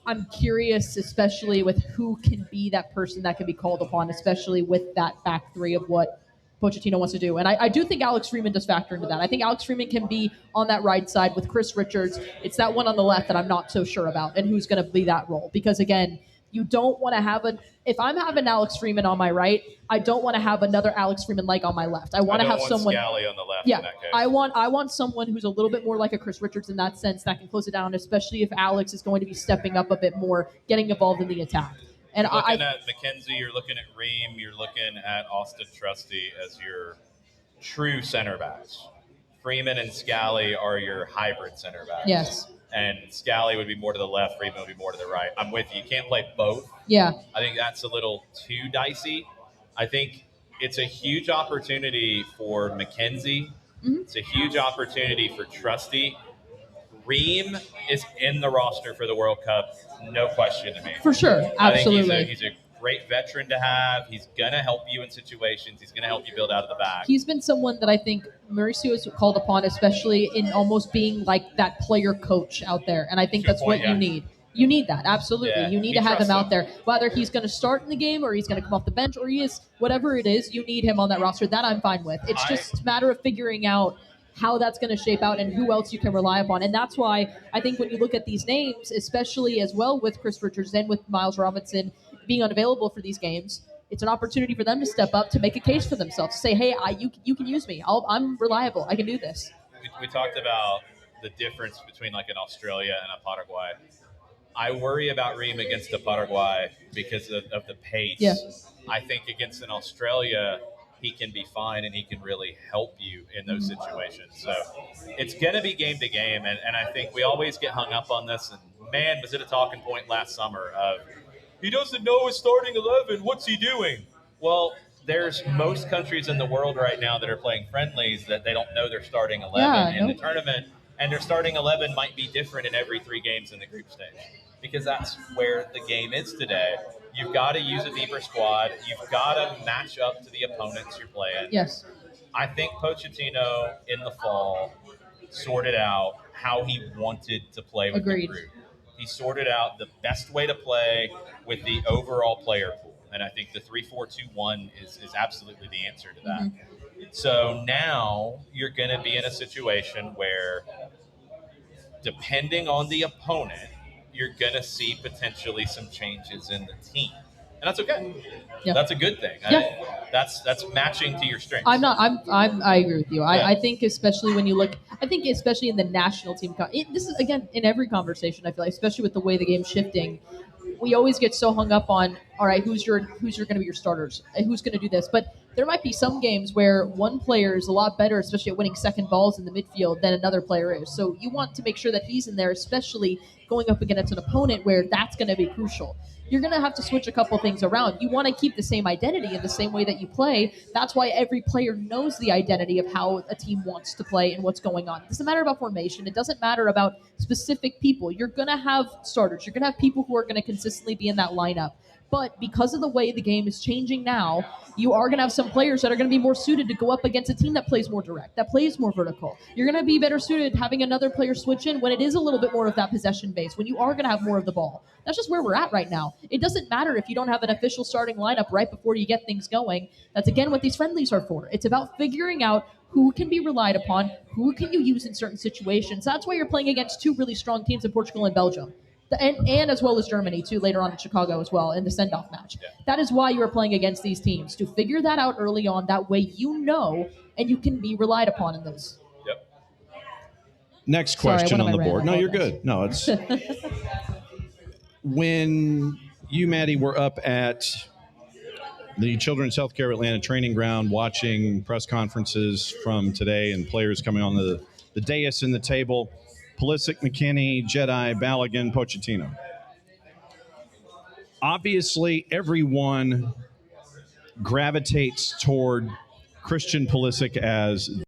I'm curious, especially with who can be that person that can be called upon, especially with that back three of what Pochettino wants to do. And I do think Alex Freeman does factor into that. I think Alex Freeman can be on that right side with Chris Richards. It's that one on the left that I'm not so sure about and who's going to be that role. Because, again, you don't want to have if I'm having Alex Freeman on my right, I don't want to have another Alex Freeman like on my left. I want to have someone. Scally on the left. Yeah, in that case. I want someone who's a little bit more like a Chris Richards in that sense that can close it down, especially if Alex is going to be stepping up a bit more, getting involved in the attack. And You're looking at McKenzie, you're looking at Ream, you're looking at Austin Trusty as your true center backs. Freeman and Scally are your hybrid center backs. Yes. And Scally would be more to the left, Freeman would be more to the right. I'm with you. You can't play both. Yeah. I think that's a little too dicey. I think it's a huge opportunity for McKenzie. Mm-hmm. It's a huge opportunity for Trusty. Ream is in the roster for the World Cup, no question to me. For sure, absolutely. I think he's a great veteran to have. He's going to help you in situations. He's going to help you build out of the back. He's been someone that I think Mauricio has called upon, especially in almost being like that player coach out there. And I think that's what you need. You need that, absolutely. Yeah, you need to have him out there. Whether he's going to start in the game or he's going to come off the bench or he is, whatever it is, you need him on that roster. That I'm fine with. It's just a matter of figuring out how that's going to shape out and who else you can rely upon. And that's why I think when you look at these names, especially as well with Chris Richards and with Miles Robinson being unavailable for these games, it's an opportunity for them to step up, to make a case for themselves, to say, hey, you can use me. I'm reliable. I can do this. We talked about the difference between like an Australia and a Paraguay. I worry about Reem against a Paraguay because of the pace. Yeah. I think against an Australia, he can be fine and he can really help you in those situations. So it's going to be game to game. And I think we always get hung up on this. And man, was it a talking point last summer of, he doesn't know his starting 11. What's he doing? Well, there's most countries in the world right now that are playing friendlies that they don't know their starting 11 in the tournament. And their starting 11 might be different in every 3 games in the group stage, because that's where the game is today. You've got to use a deeper squad. You've got to match up to the opponents you're playing. Yes. I think Pochettino in the fall sorted out how he wanted to play with the group. He sorted out the best way to play with the overall player pool. And I think the 3-4-2-1 is absolutely the answer to that. Mm-hmm. So now you're going to be in a situation where, depending on the opponent, you're going to see potentially some changes in the team. And that's okay. Yeah. That's a good thing. Yeah. That's matching to your strengths. I agree with you. Yeah. I think especially when you look, especially in the national team, this is, again, in every conversation, I feel like, especially with the way the game's shifting, we always get so hung up on, all right, who's going to be your starters? Who's going to do this? But there might be some games where one player is a lot better, especially at winning second balls in the midfield, than another player is. So you want to make sure that he's in there, especially going up against an opponent where that's going to be crucial. You're going to have to switch a couple things around. You want to keep the same identity in the same way that you play. That's why every player knows the identity of how a team wants to play and what's going on. It doesn't matter about formation. It doesn't matter about specific people. You're going to have starters. You're going to have people who are going to consistently be in that lineup. But because of the way the game is changing now, you are going to have some players that are going to be more suited to go up against a team that plays more direct, that plays more vertical. You're going to be better suited having another player switch in when it is a little bit more of that possession base, when you are going to have more of the ball. That's just where we're at right now. It doesn't matter if you don't have an official starting lineup right before you get things going. That's, again, what these friendlies are for. It's about figuring out who can be relied upon, who can you use in certain situations. That's why you're playing against 2 really strong teams in Portugal and Belgium. And as well as Germany, too, later on in Chicago as well, in the send-off match. Yeah. That is why you are playing against these teams, to figure that out early on. That way you know, and you can be relied upon in those. Yep. Next question on the board. No, you're good. No, it's... When you, Maddie, were up at the Children's Healthcare Atlanta training ground watching press conferences from today and players coming on the dais and the table... Pulisic, McKinney, Jedi, Balogun, Pochettino. Obviously, everyone gravitates toward Christian Pulisic as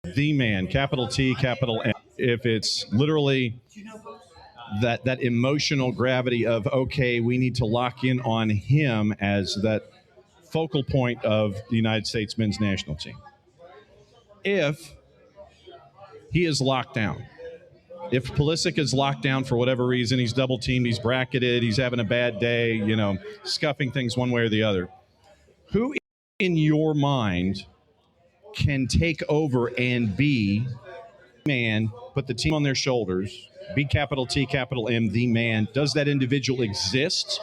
the man, capital T, capital M. If it's literally that emotional gravity of, okay, we need to lock in on him as that focal point of the United States men's national team. If he is locked down, if Pulisic is locked down for whatever reason, he's double teamed, he's bracketed, he's having a bad day, scuffing things one way or the other, who in your mind can take over and be man, put the team on their shoulders, be capital T, capital M, the man? Does that individual exist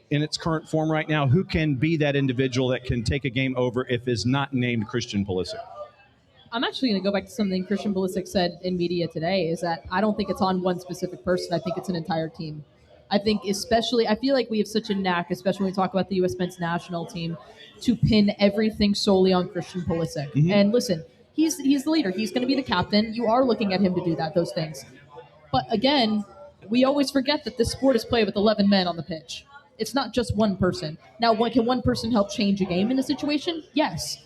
in its current form right now? Who can be that individual that can take a game over if is not named Christian Pulisic? I'm actually going to go back to something Christian Pulisic said in media today, is that I don't think it's on one specific person. I think it's an entire team. I think I feel like we have such a knack, especially when we talk about the U.S. men's national team, to pin everything solely on Christian Pulisic. Mm-hmm. And listen, he's the leader. He's going to be the captain. You are looking at him to do those things. But again, we always forget that this sport is played with 11 men on the pitch. It's not just one person. Now, can one person help change a game in a situation? Yes.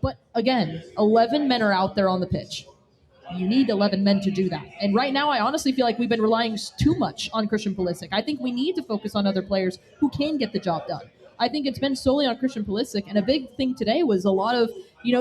But again, 11 men are out there on the pitch. You need 11 men to do that. And right now, I honestly feel like we've been relying too much on Christian Pulisic. I think we need to focus on other players who can get the job done. I think it's been solely on Christian Pulisic. And a big thing today was a lot of,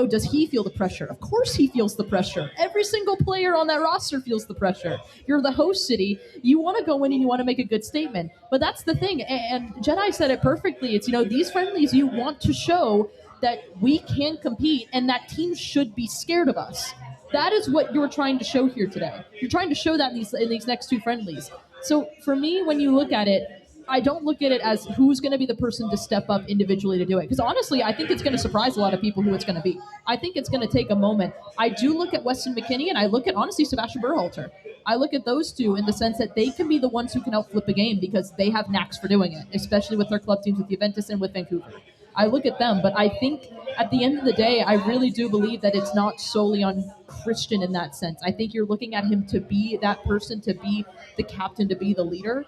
does he feel the pressure? Of course he feels the pressure. Every single player on that roster feels the pressure. You're the host city. You want to go in and you want to make a good statement. But that's the thing. And Jedi said it perfectly. It's, these friendlies, you want to show that we can compete and that teams should be scared of us. That is what you're trying to show here today. You're trying to show that in these next 2 friendlies. So for me, when you look at it, I don't look at it as who's going to be the person to step up individually to do it. Because honestly, I think it's going to surprise a lot of people who it's going to be. I think it's going to take a moment. I do look at Weston McKinney, and I look at, honestly, Sebastian Berhalter. I look at those two in the sense that they can be the ones who can help flip a game because they have knacks for doing it, especially with their club teams with Juventus and with Vancouver. I look at them, but I think at the end of the day, I really do believe that it's not solely on Christian in that sense. I think you're looking at him to be that person, to be the captain, to be the leader.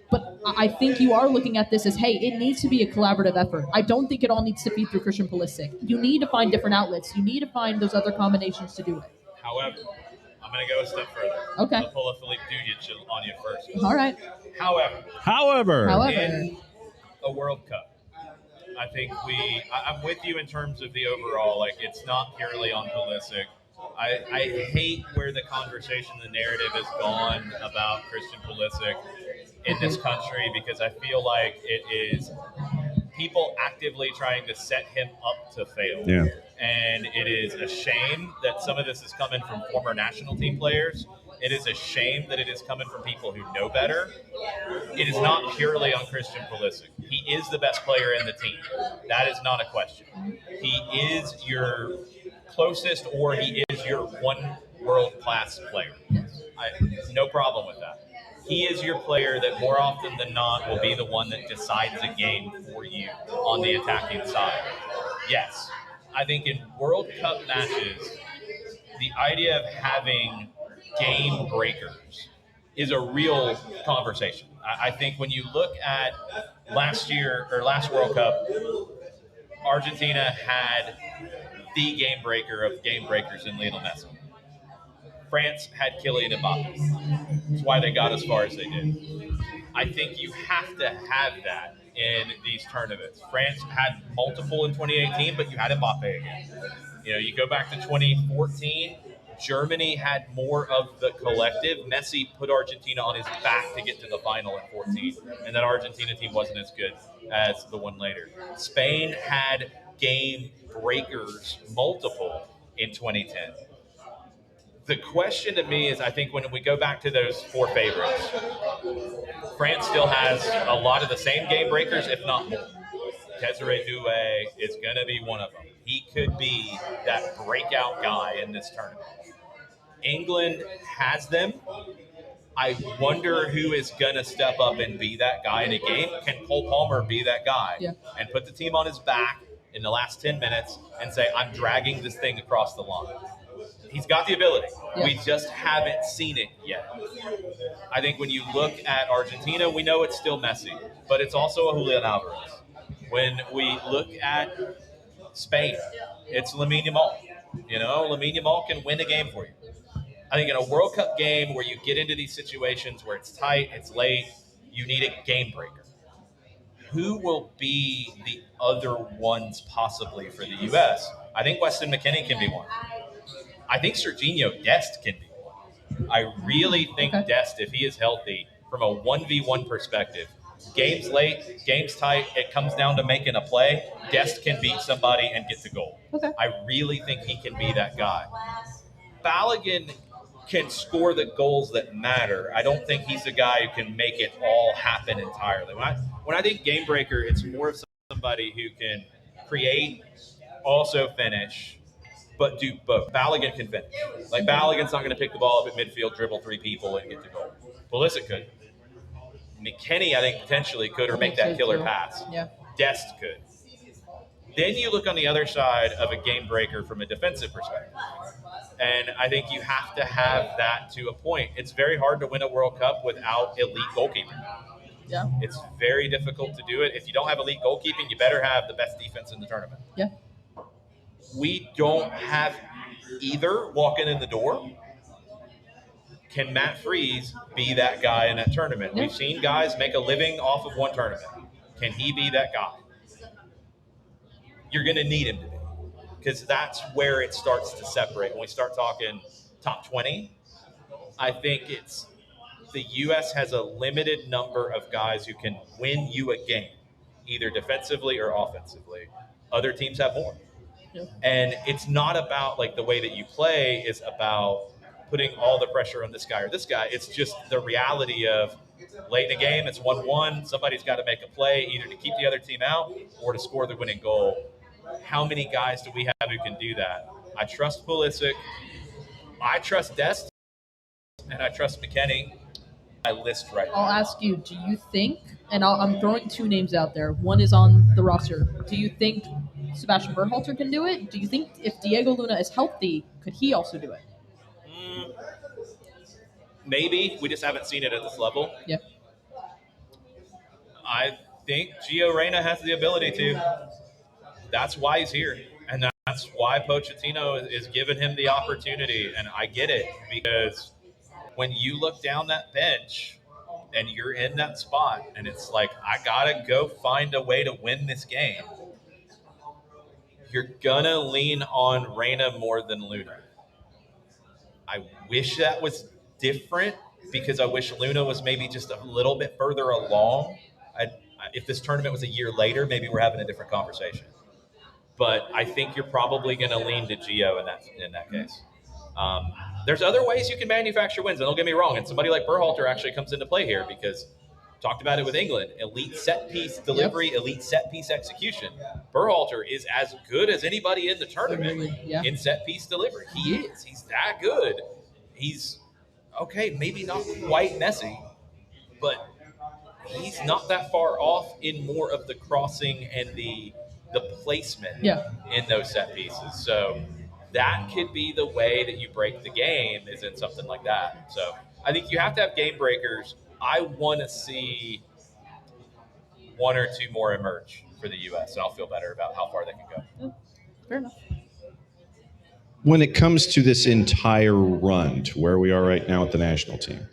But I think you are looking at this as, hey, it needs to be a collaborative effort. I don't think it all needs to feed through Christian Pulisic. You need to find different outlets. You need to find those other combinations to do it. However, I'm going to go a step further. Okay. I'll pull a Philippe Dujic on you first. All right. However, However. in a World Cup, I think I'm with you in terms of the overall. Like, it's not purely on Pulisic. I hate where the conversation, the narrative has gone about Christian Pulisic in this country, because I feel like it is people actively trying to set him up to fail. Yeah. And it is a shame that some of this is coming from former national team players. It is a shame that it is coming from people who know better. It is not purely on Christian Pulisic. He is the best player in the team. That is not a question. He is your closest, or he is your one world-class player. No problem with that. He is your player that more often than not will be the one that decides a game for you on the attacking side. Yes, I think in World Cup matches, the idea of having game breakers is a real conversation. I think when you look at last World Cup, Argentina had the game breaker of game breakers in Lionel Messi. France had Kylian Mbappe. That's why they got as far as they did. I think you have to have that in these tournaments. France had multiple in 2018, but you had Mbappe again. You know, you go back to 2014, Germany had more of the collective. Messi put Argentina on his back to get to the final in 14, and that Argentina team wasn't as good as the one later. Spain had game breakers, multiple, in 2010. The question to me is, I think when we go back to those four favorites, France still has a lot of the same game breakers, if not more. Desiree Doué is going to be one of them. He could be that breakout guy in this tournament. England has them. I wonder who is going to step up and be that guy in a game. Can Cole Palmer be that guy and put the team on his back in the last 10 minutes and say, I'm dragging this thing across the line? He's got the ability. Yeah. We just haven't seen it yet. I think when you look at Argentina, we know it's still Messi, but it's also a Julian Alvarez. When we look at Spain, it's Lamine Yamal. You know, Lamine Yamal can win a game for you. I think in a World Cup game where you get into these situations where it's tight, it's late, you need a game breaker. Who will be the other ones possibly for the U.S.? I think Weston McKinney can be one. I think Serginho Dest can be one. I really think Dest, if he is healthy, from a 1v1 perspective, game's late, game's tight, it comes down to making a play, Dest can beat somebody and get the goal. Okay. I really think he can be that guy. Balogun can score the goals that matter. I don't think he's the guy who can make it all happen entirely. When I think game breaker, it's more of somebody who can create, also finish, but do both. Balogun can finish. Like, Balogun's not going to pick the ball up at midfield, dribble three people, and get the goal. Pulisic could. McKinney, I think, potentially could, or make that killer pass. Yeah. Dest could. Then you look on the other side of a game breaker from a defensive perspective. And I think you have to have that to a point. It's very hard to win a World Cup without elite goalkeeping. Yeah. It's very difficult to do it. If you don't have elite goalkeeping, you better have the best defense in the tournament. Yeah. We don't have either walking in the door. Can Matt Freese be that guy in that tournament? Yeah. We've seen guys make a living off of one tournament. Can he be that guy? You're going to need him to be, because that's where it starts to separate. When we start talking top 20, I think it's the U.S. has a limited number of guys who can win you a game, either defensively or offensively. Other teams have more. Yeah. And it's not about like the way that you play is about putting all the pressure on this guy or this guy. It's just the reality of Late in the game, it's 1-1. Somebody's got to make a play either to keep the other team out or to score the winning goal. How many guys do we have who can do that? I trust Pulisic. I trust Dest. And I trust McKennie. My list right now. I'll ask you, do you think, and I'm throwing two names out there. One is on the roster. Do you think Sebastian Berhalter can do it? Do you think if Diego Luna is healthy, could he also do it? Maybe. We just haven't seen it at this level. Yeah. I think Gio Reyna has the ability to. That's why he's here. And that's why Pochettino is giving him the opportunity. And I get it, because when you look down that bench and you're in that spot and it's like, I got to go find a way to win this game, you're going to lean on Reyna more than Luna. I wish that was different, because I wish Luna was maybe just a little bit further along. If this tournament was a year later, maybe we're having a different conversation. But I think you're probably going to lean to Gio in that case. There's other ways you can manufacture wins, and don't get me wrong. And somebody like Berhalter actually comes into play here, because talked about it with England. Elite set piece delivery, elite set piece execution. Berhalter is as good as anybody in the tournament in set piece delivery. He is. He's that good. He's okay, maybe not quite Messi, but he's not that far off in more of the crossing and the placement in those set pieces. So that could be the way that you break the game, is in something like that. So I think you have to have game breakers. I want to see one or two more emerge for the U.S., and I'll feel better about how far they can go. Fair enough. When it comes to this entire run to where we are right now with the national team,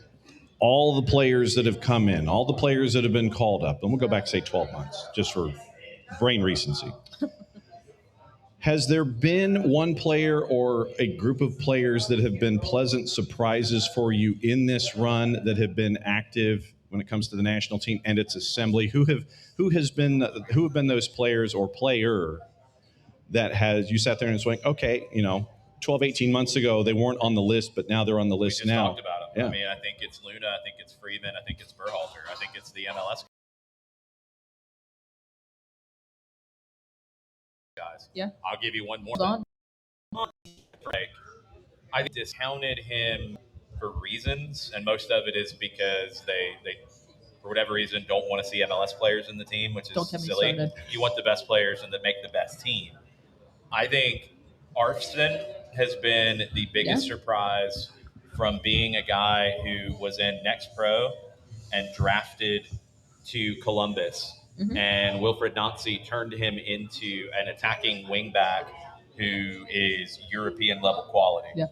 all the players that have come in, all the players that have been called up, and we'll go back, say, 12 months, just for brain recency. Has there been one player or a group of players that have been pleasant surprises for you in this run, that have been active when it comes to the national team and its assembly? Who have been those players or player that has you sat there and it's like, okay, 12, 18 months ago they weren't on the list, but now they're on the list we just now. Talked about them. Yeah. I mean, I think it's Luna, I think it's Freeman, I think it's Berhalter, I think it's the MLS guys. Yeah. I'll give you one more. I discounted him for reasons, and most of it is because they for whatever reason don't want to see MLS players in the team, which is silly. You want the best players and that make the best team. I think Arfsten has been the biggest surprise, from being a guy who was in Next Pro and drafted to Columbus. Mm-hmm. And Wilfried Nancy turned him into an attacking wingback who is European level quality. Yeah.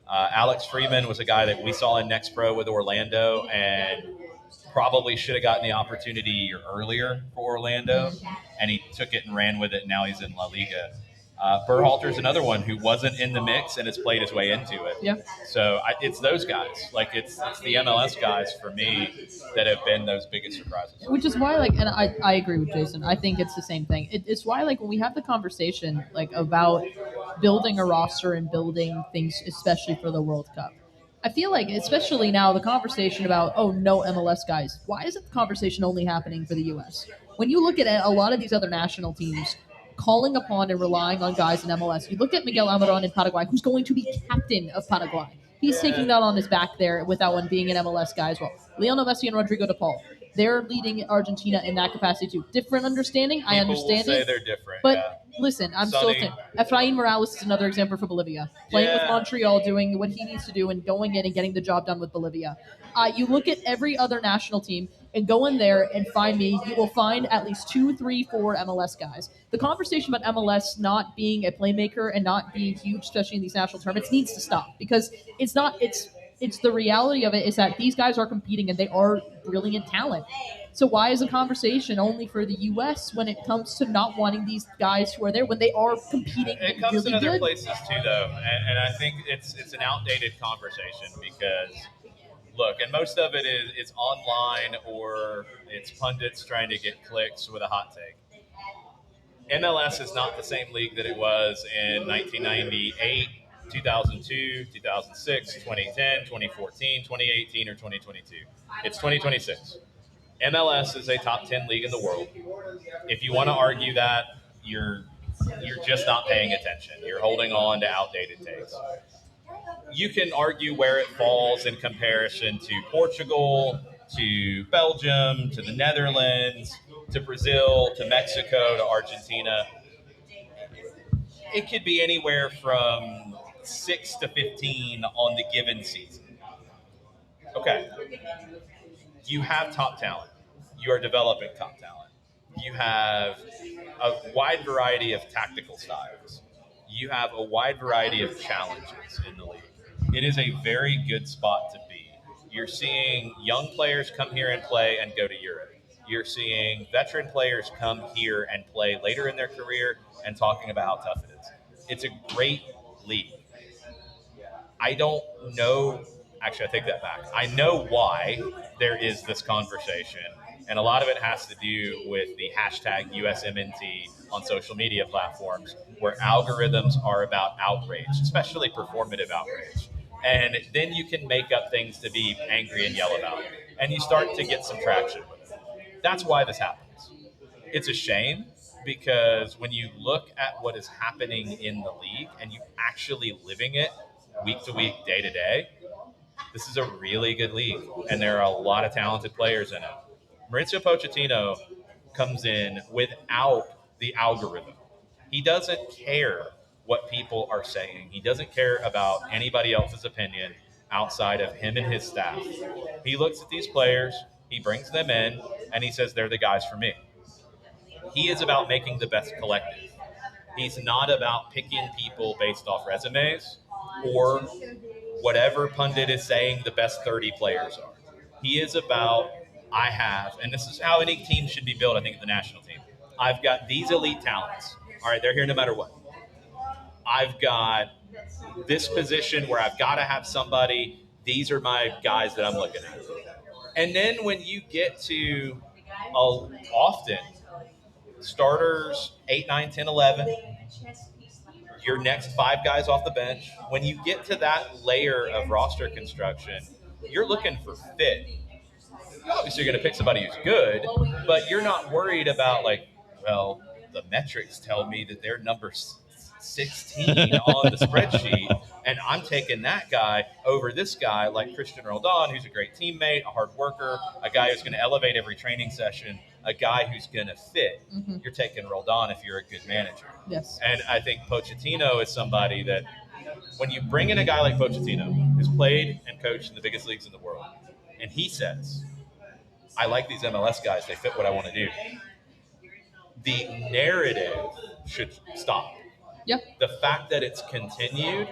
Alex Freeman was a guy that we saw in Next Pro with Orlando, and probably should have gotten the opportunity a year earlier for Orlando, and he took it and ran with it, and now he's in La Liga. Berhalter's another one who wasn't in the mix and has played his way into it. Yeah. So it's those guys. Like, it's the MLS guys for me that have been those biggest surprises. Which is why, and I agree with Jason. I think it's the same thing. It's why, when we have the conversation, about building a roster and building things, especially for the World Cup, I feel like, especially now, the conversation about, no MLS guys, why isn't the conversation only happening for the U.S.? When you look at a lot of these other national teams calling upon and relying on guys in MLS, you look at Miguel Almiron in Paraguay, who's going to be captain of Paraguay. He's taking that on his back there without one being an MLS guy as well. Lionel Messi and Rodrigo de Paul, they're leading Argentina in that capacity too. Different understanding, I understand will say it. They're different, but listen, I'm still Efrain Morales is another example for Bolivia. Playing with Montreal, doing what he needs to do, and going in and getting the job done with Bolivia. You look at every other national team and go in there and you will find at least 2, 3, 4 MLS guys. The conversation about MLS not being a playmaker and not being huge, especially in these national tournaments, needs to stop, because it's the reality of it is that these guys are competing and they are brilliant talent. So why is the conversation only for the U.S. when it comes to not wanting these guys who are there when they are competing? It comes really in other good? places too, though, and I think it's an outdated conversation, because look, and most of it is online, or it's pundits trying to get clicks with a hot take. MLS is not the same league that it was in 1998 2002, 2006, 2010, 2014, 2018, or 2022. It's 2026. MLS is a top 10 league in the world. If you want to argue that, you're just not paying attention. You're holding on to outdated takes. You can argue where it falls in comparison to Portugal, to Belgium, to the Netherlands, to Brazil, to Mexico, to Argentina. It could be anywhere from 6 to 15 on the given season. Okay. You have top talent. You are developing top talent. You have a wide variety of tactical styles. You have a wide variety of challenges in the league. It is a very good spot to be. You're seeing young players come here and play and go to Europe. You're seeing veteran players come here and play later in their career and talking about how tough it is. It's a great league. I don't know. Actually, I take that back. I know why there is this conversation, and a lot of it has to do with the hashtag USMNT on social media platforms, where algorithms are about outrage, especially performative outrage. And then you can make up things to be angry and yell about, and you start to get some traction with it. That's why this happens. It's a shame, because when you look at what is happening in the league and you actually living it week to week, day to day, this is a really good league, and there are a lot of talented players in it. Mauricio Pochettino comes in without the algorithm. He doesn't care what people are saying. He doesn't care about anybody else's opinion outside of him and his staff. He looks at these players, he brings them in, and he says, they're the guys for me. He is about making the best collective. He's not about picking people based off resumes or whatever pundit is saying the best 30 players are. He is about, and this is how any team should be built, I think, the national team. I've got these elite talents. All right, they're here no matter what. I've got this position where I've got to have somebody. These are my guys that I'm looking at. And then when you get to often starters 8, 9, 10, 11, your next 5 guys off the bench, when you get to that layer of roster construction, you're looking for fit. You're obviously going to pick somebody who's good, but you're not worried about the metrics tell me that they're number 16 on the spreadsheet, and I'm taking that guy over this guy like Christian Roldan, who's a great teammate, a hard worker, a guy who's going to elevate every training session, a guy who's going to fit. Mm-hmm. You're taking Roldan if you're a good manager. Yes. And I think Pochettino is somebody that when you bring in a guy like Pochettino, who's played and coached in the biggest leagues in the world, and he says, I like these MLS guys, they fit what I want to do, the narrative should stop. Yeah. The fact that it's continued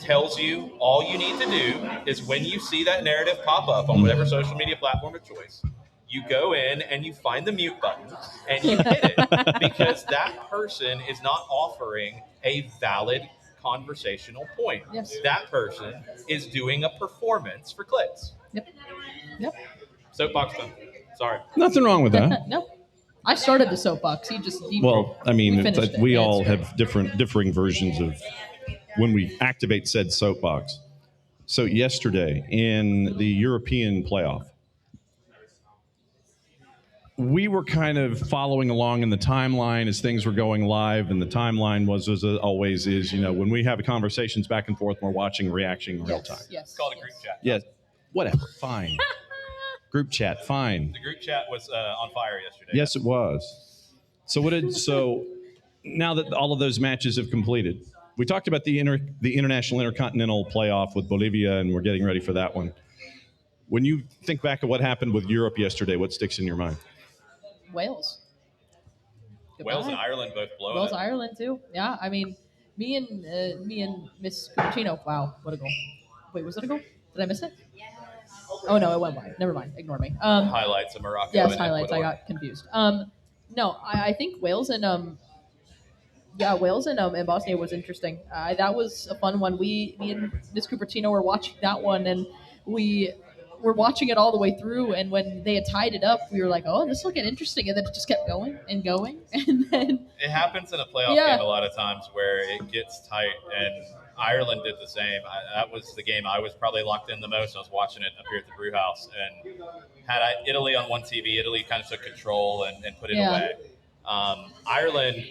tells you all you need to do is when you see that narrative pop up on whatever social media platform of choice, you go in and you find the mute button and you hit it, because that person is not offering a valid conversational point. Yes. That person is doing a performance for clicks. Yep. Soapbox done. Sorry. Nothing wrong with that. No. I started the soapbox. We all have differing versions of when we activate said soapbox. So yesterday in the European playoff, we were kind of following along in the timeline as things were going live, and the timeline was, as it always is, when we have conversations back and forth, we're watching reaction in real time. Yes. It's called a group chat. Yes. Whatever. Fine. Group chat. Fine. The group chat was on fire yesterday. Yes, it was. So now that all of those matches have completed, we talked about the International Intercontinental Playoff with Bolivia, and we're getting ready for that one. When you think back of what happened with Europe yesterday, what sticks in your mind? Wales. Goodbye. Wales and Ireland both blowing Wales, it. Ireland too. Yeah, I mean, me and Miss Cupertino. Wow, what a goal! Wait, was it a goal? Did I miss it? Oh no, it went wide. Never mind. Ignore me. Highlights of Morocco. Yes, and highlights. Ecuador. I got confused. No, I think Wales and Wales and Bosnia was interesting. That was a fun one. Me and Miss Cupertino were watching that one, and we were watching it all the way through. And when they had tied it up, we were like, "Oh, this will get interesting." And then it just kept going and going, and then it happens in a playoff game a lot of times where it gets tight, and Ireland did the same. That was the game I was probably locked in the most. I was watching it up here at the Brewhouse, and had Italy on one TV. Italy kind of took control and put it away. Ireland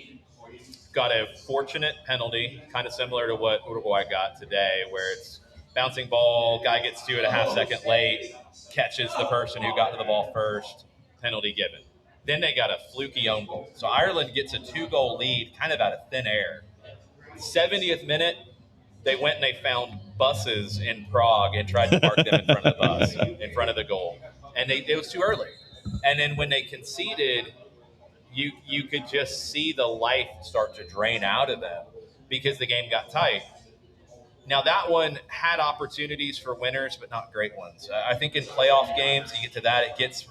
got a fortunate penalty, kind of similar to what Uruguay got today, where it's bouncing ball, guy gets 2.5 seconds late, catches the person who got to the ball first, penalty given. Then they got a fluky own goal. So Ireland gets a 2-goal lead kind of out of thin air. 70th minute, they went and they found buses in Prague and tried to park them in front of the bus, in front of the goal. And it was too early. And then when they conceded, you could just see the life start to drain out of them because the game got tight. Now, that one had opportunities for winners, but not great ones. I think in playoff games, you get to that, it gets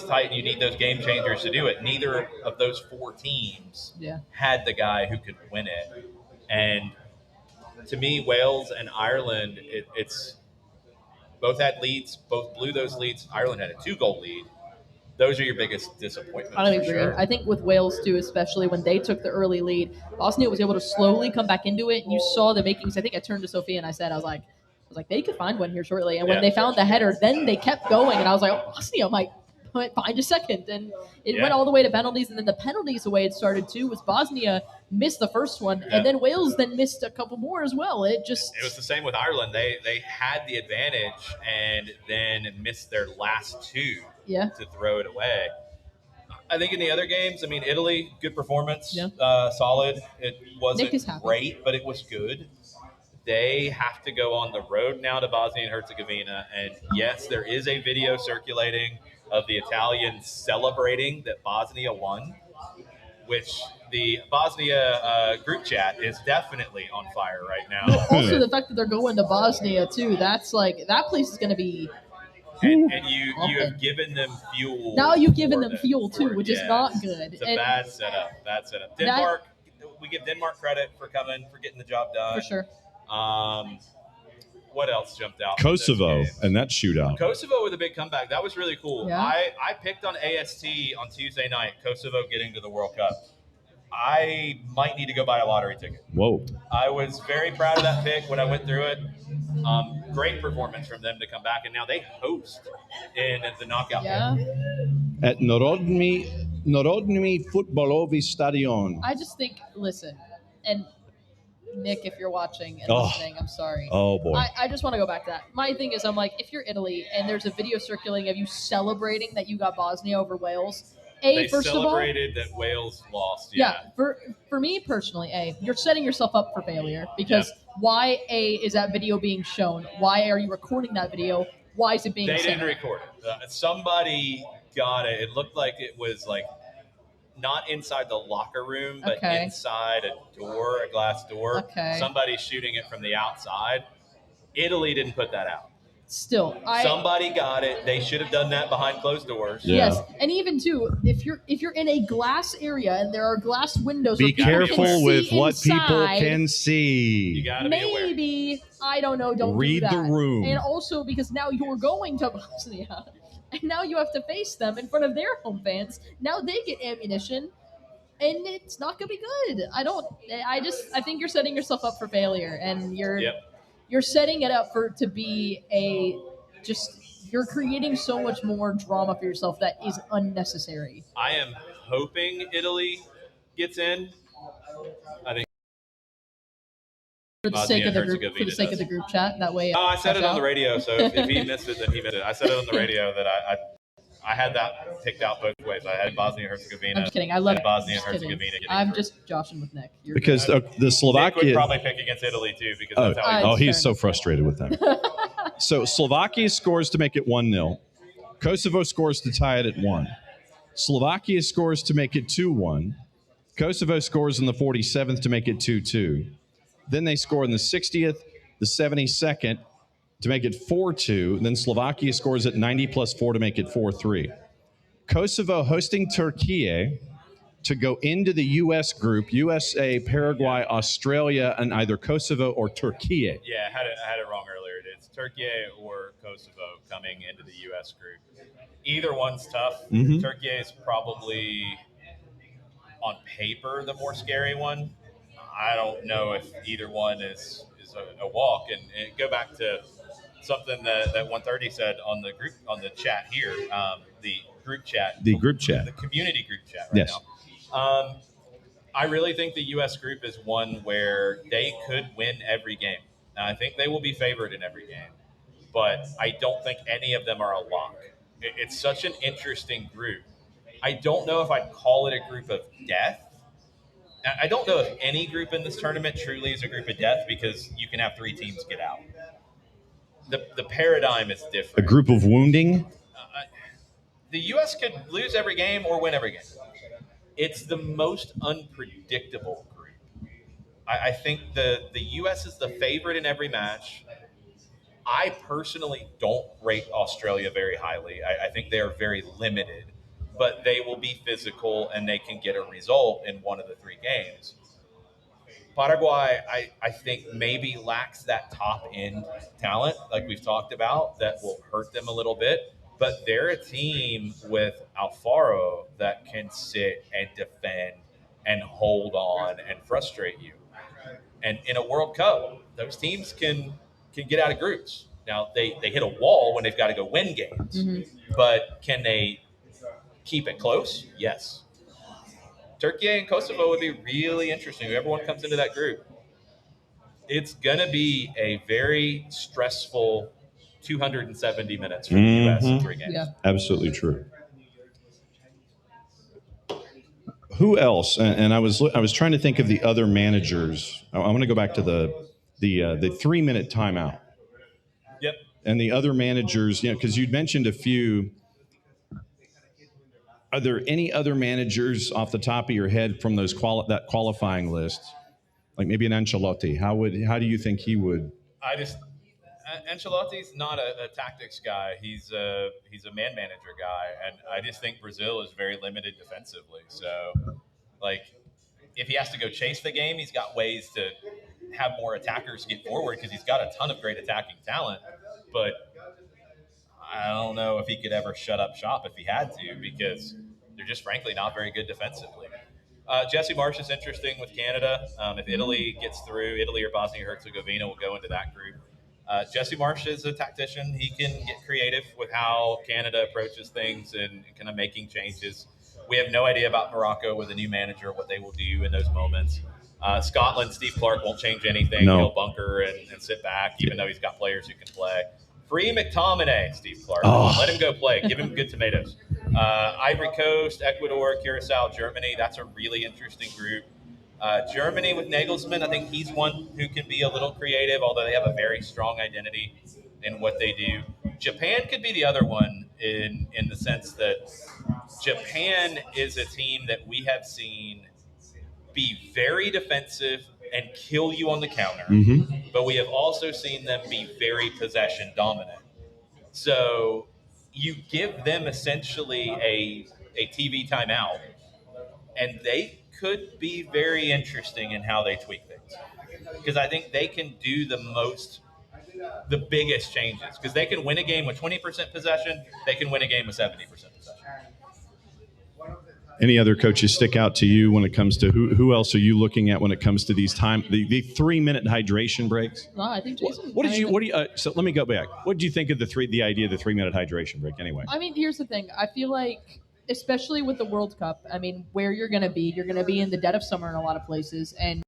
tight, and you need those game changers to do it. Neither of those 4 teams had the guy who could win it. And to me, Wales and Ireland, it's both had leads, both blew those leads. Ireland had a 2-goal lead. Those are your biggest disappointments. I agree. Sure. I think with Wales too, especially when they took the early lead, Bosnia was able to slowly come back into it, and you saw the makings. I think I turned to Sophia and I said, I was like, they could find one here shortly. And when they found the header, then they kept going, and I was like, oh, Bosnia might find a second, and it went all the way to penalties. And then the penalties, the way it started too, was Bosnia missed the first one, and then Wales then missed a couple more as well. It was the same with Ireland. They had the advantage and then missed their last 2 to throw it away. I think in the other games, I mean, Italy, good performance, solid. It wasn't great, but it was good. They have to go on the road now to Bosnia and Herzegovina, and yes, there is a video circulating of the Italians celebrating that Bosnia won, which the Bosnia group chat is definitely on fire right now. Well, also, the fact that they're going to Bosnia too, that's like, that place is going to be. And you have given them fuel. Now you've given them fuel too, which is not good. It's a bad setup. Denmark, we give Denmark credit for getting the job done. For sure. What else jumped out? Kosovo and that shootout. Kosovo with a big comeback. That was really cool. Yeah. I picked on AST on Tuesday night, Kosovo getting to the World Cup. I might need to go buy a lottery ticket. Whoa. I was very proud of that pick when I went through it. Great performance from them to come back, and now they host in the knockout game. At Narodny Futbolowy Stadion. I just think, listen, and Nick, if you're watching and listening, I'm sorry. Oh, boy. I just want to go back to that. My thing is, I'm like, if you're Italy and there's a video circulating of you celebrating that you got Bosnia over Wales, they celebrated that Wales lost. Yeah. For me personally, you're setting yourself up for failure because why is that video being shown? Why are you recording that video? Why is it being They sent? didn't record it. Somebody got it. It looked like it was like not inside the locker room, but inside a glass door. Somebody shooting it from the outside. Italy didn't put that out. Still, somebody got it. They should have done that behind closed doors. Yeah. Yes, and even too, if you're in a glass area and there are glass windows, be careful with what people can see. You gotta be aware. Maybe I don't know. Don't read do that. the room. And also because now you're going to Bosnia, and now you have to face them in front of their home fans. Now they get ammunition, and it's not gonna be good. I think you're setting yourself up for failure, and you're setting it up to be you're creating so much more drama for yourself that is unnecessary. I am hoping Italy gets in. I think for the sake of the group chat, that way. I said it on the radio, so if he missed it, then he missed it. I said it on the radio that I had that picked out both ways. I had Bosnia and Herzegovina. I'm just kidding. I love Bosnia and Herzegovina. I'm just joshing with Nick. Because the Slovakia Nick would probably pick against Italy too, because that's how he's so frustrated with them. So Slovakia scores to make it 1-0. Kosovo scores to tie it at 1. Slovakia scores to make it 2-1. Kosovo scores in the 47th to make it 2-2. Then they score in the 60th, the 72nd to make it 4-2. Then Slovakia scores at 90 plus 4 to make it 4-3. Kosovo hosting Turkey to go into the U.S. group, USA, Paraguay, Australia, and either Kosovo or Turkey. Yeah, I had it wrong earlier. It's Turkey or Kosovo coming into the U.S. group. Either one's tough. Mm-hmm. Turkey is probably, on paper, the more scary one. I don't know if either one is a walk. And go back to something that 130 said on the chat here, the group chat, The group chat. the community group chat right Yes. now. I really think the U.S. group is one where they could win every game. Now, I think they will be favored in every game, but I don't think any of them are a lock. It's such an interesting group. I don't know if I'd call it a group of death. I don't know if any group in this tournament truly is a group of death because you can have 3 teams get out. The paradigm is A different. group of wounding. The U.S. could lose every game or win every game. It's the most unpredictable group. I think the U.S. is the favorite in every match. I personally don't rate Australia very highly. I think they are very limited, but they will be physical and they can get a result in one of the 3 games. Paraguay, I think maybe lacks that top end talent, like we've talked about, that will hurt them a little bit. But they're a team with Alfaro that can sit and defend and hold on and frustrate you. And in a World Cup, those teams can get out of groups. Now they hit a wall when they've got to go win games, but can they keep it close? Yes. Turkey and Kosovo would be really interesting. Whoever one comes into that group, it's going to be a very stressful 270 minutes for the U.S. in 3 games. Yeah. Absolutely true. Who else? And I was trying to think of the other managers. I want to go back to the 3-minute timeout. Yep. And the other managers, because you'd mentioned a few. Are there any other managers off the top of your head from those that qualifying list, like maybe an Ancelotti? How do you think he would? Ancelotti's not a tactics guy. He's a man manager guy, and I just think Brazil is very limited defensively. So, like, if he has to go chase the game, he's got ways to have more attackers get forward because he's got a ton of great attacking talent. But I don't know if he could ever shut up shop if he had to because they're just frankly not very good defensively. Jesse Marsh is interesting with Canada. If Italy gets through, Italy or Bosnia-Herzegovina will go into that group. Jesse Marsh is a tactician. He can get creative with how Canada approaches things and kind of making changes. We have no idea about Morocco with a new manager, what they will do in those moments. Scotland, Steve Clark won't change anything. No. He'll bunker and sit back, even though he's got players who can play. Free McTominay, Steve Clark. Let him go play. Give him good tomatoes. Ivory Coast, Ecuador, Curacao, Germany. That's a really interesting group. Germany with Nagelsmann, I think he's one who can be a little creative, although they have a very strong identity in what they do. Japan could be the other one in the sense that Japan is a team that we have seen be very defensive and kill you on the counter, but we have also seen them be very possession dominant. So you give them essentially a TV timeout, and they could be very interesting in how they tweak things. Because I think they can do the biggest changes. Because they can win a game with 20% possession, they can win a game with 70% possession. Any other coaches stick out to you when it comes to who else are you looking at when it comes to these the 3-minute hydration breaks? No, I think Jason. So let me go back. What did you think of the idea of the 3-minute hydration break anyway? I mean, here's the thing. I feel like, especially with the World Cup, I mean, where you're going to be in the dead of summer in a lot of places, and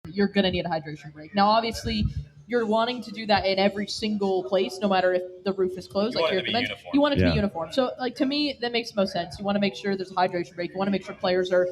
you're going to need a hydration break. Now, obviously, you're wanting to do that in every single place, no matter if the roof is closed. You want it to be uniform. You want it to be uniform. So, like, to me, that makes most sense. You want to make sure there's a hydration break. You want to make sure players are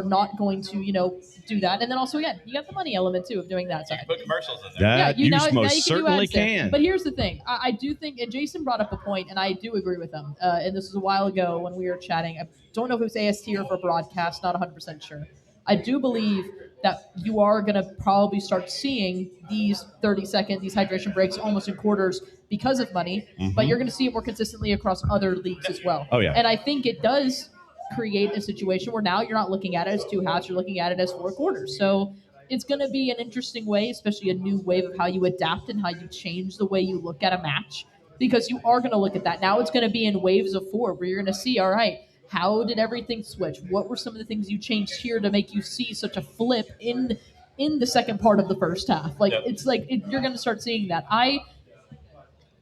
not going to, do that. And then also, again, you got the money element, too, of doing that side. Put commercials in there. That you most certainly can. But here's the thing. I do think, and Jason brought up a point, and I do agree with him. And this was a while ago when we were chatting. I don't know if it was AST or for broadcast, not 100% sure. I do believe that you are going to probably start seeing these 30-second, these hydration breaks almost in quarters because of money, but you're going to see it more consistently across other leagues as well. Oh, yeah. And I think it does create a situation where now you're not looking at it as 2 halves, you're looking at it as 4 quarters. So it's going to be an interesting way, especially a new wave of how you adapt and how you change the way you look at a match, because you are going to look at that. Now it's going to be in waves of 4 where you're going to see, all right, how did everything switch? What were some of the things you changed here to make you see such a flip in the second part of the first half? Like Yep. it's like you're going to start seeing that.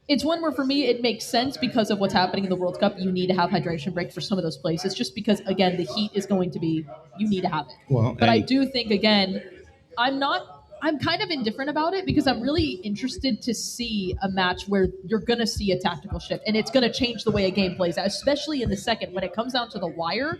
It's one where for me it makes sense because of what's happening in the World Cup. You need to have hydration breaks for some of those places, just because again the heat is going to be you need to have it. Well, but I and- do think again, I'm kind of indifferent about it because I'm really interested to see a match where you're going to see a tactical shift and it's going to change the way a game plays out, especially in the second when it comes down to the wire.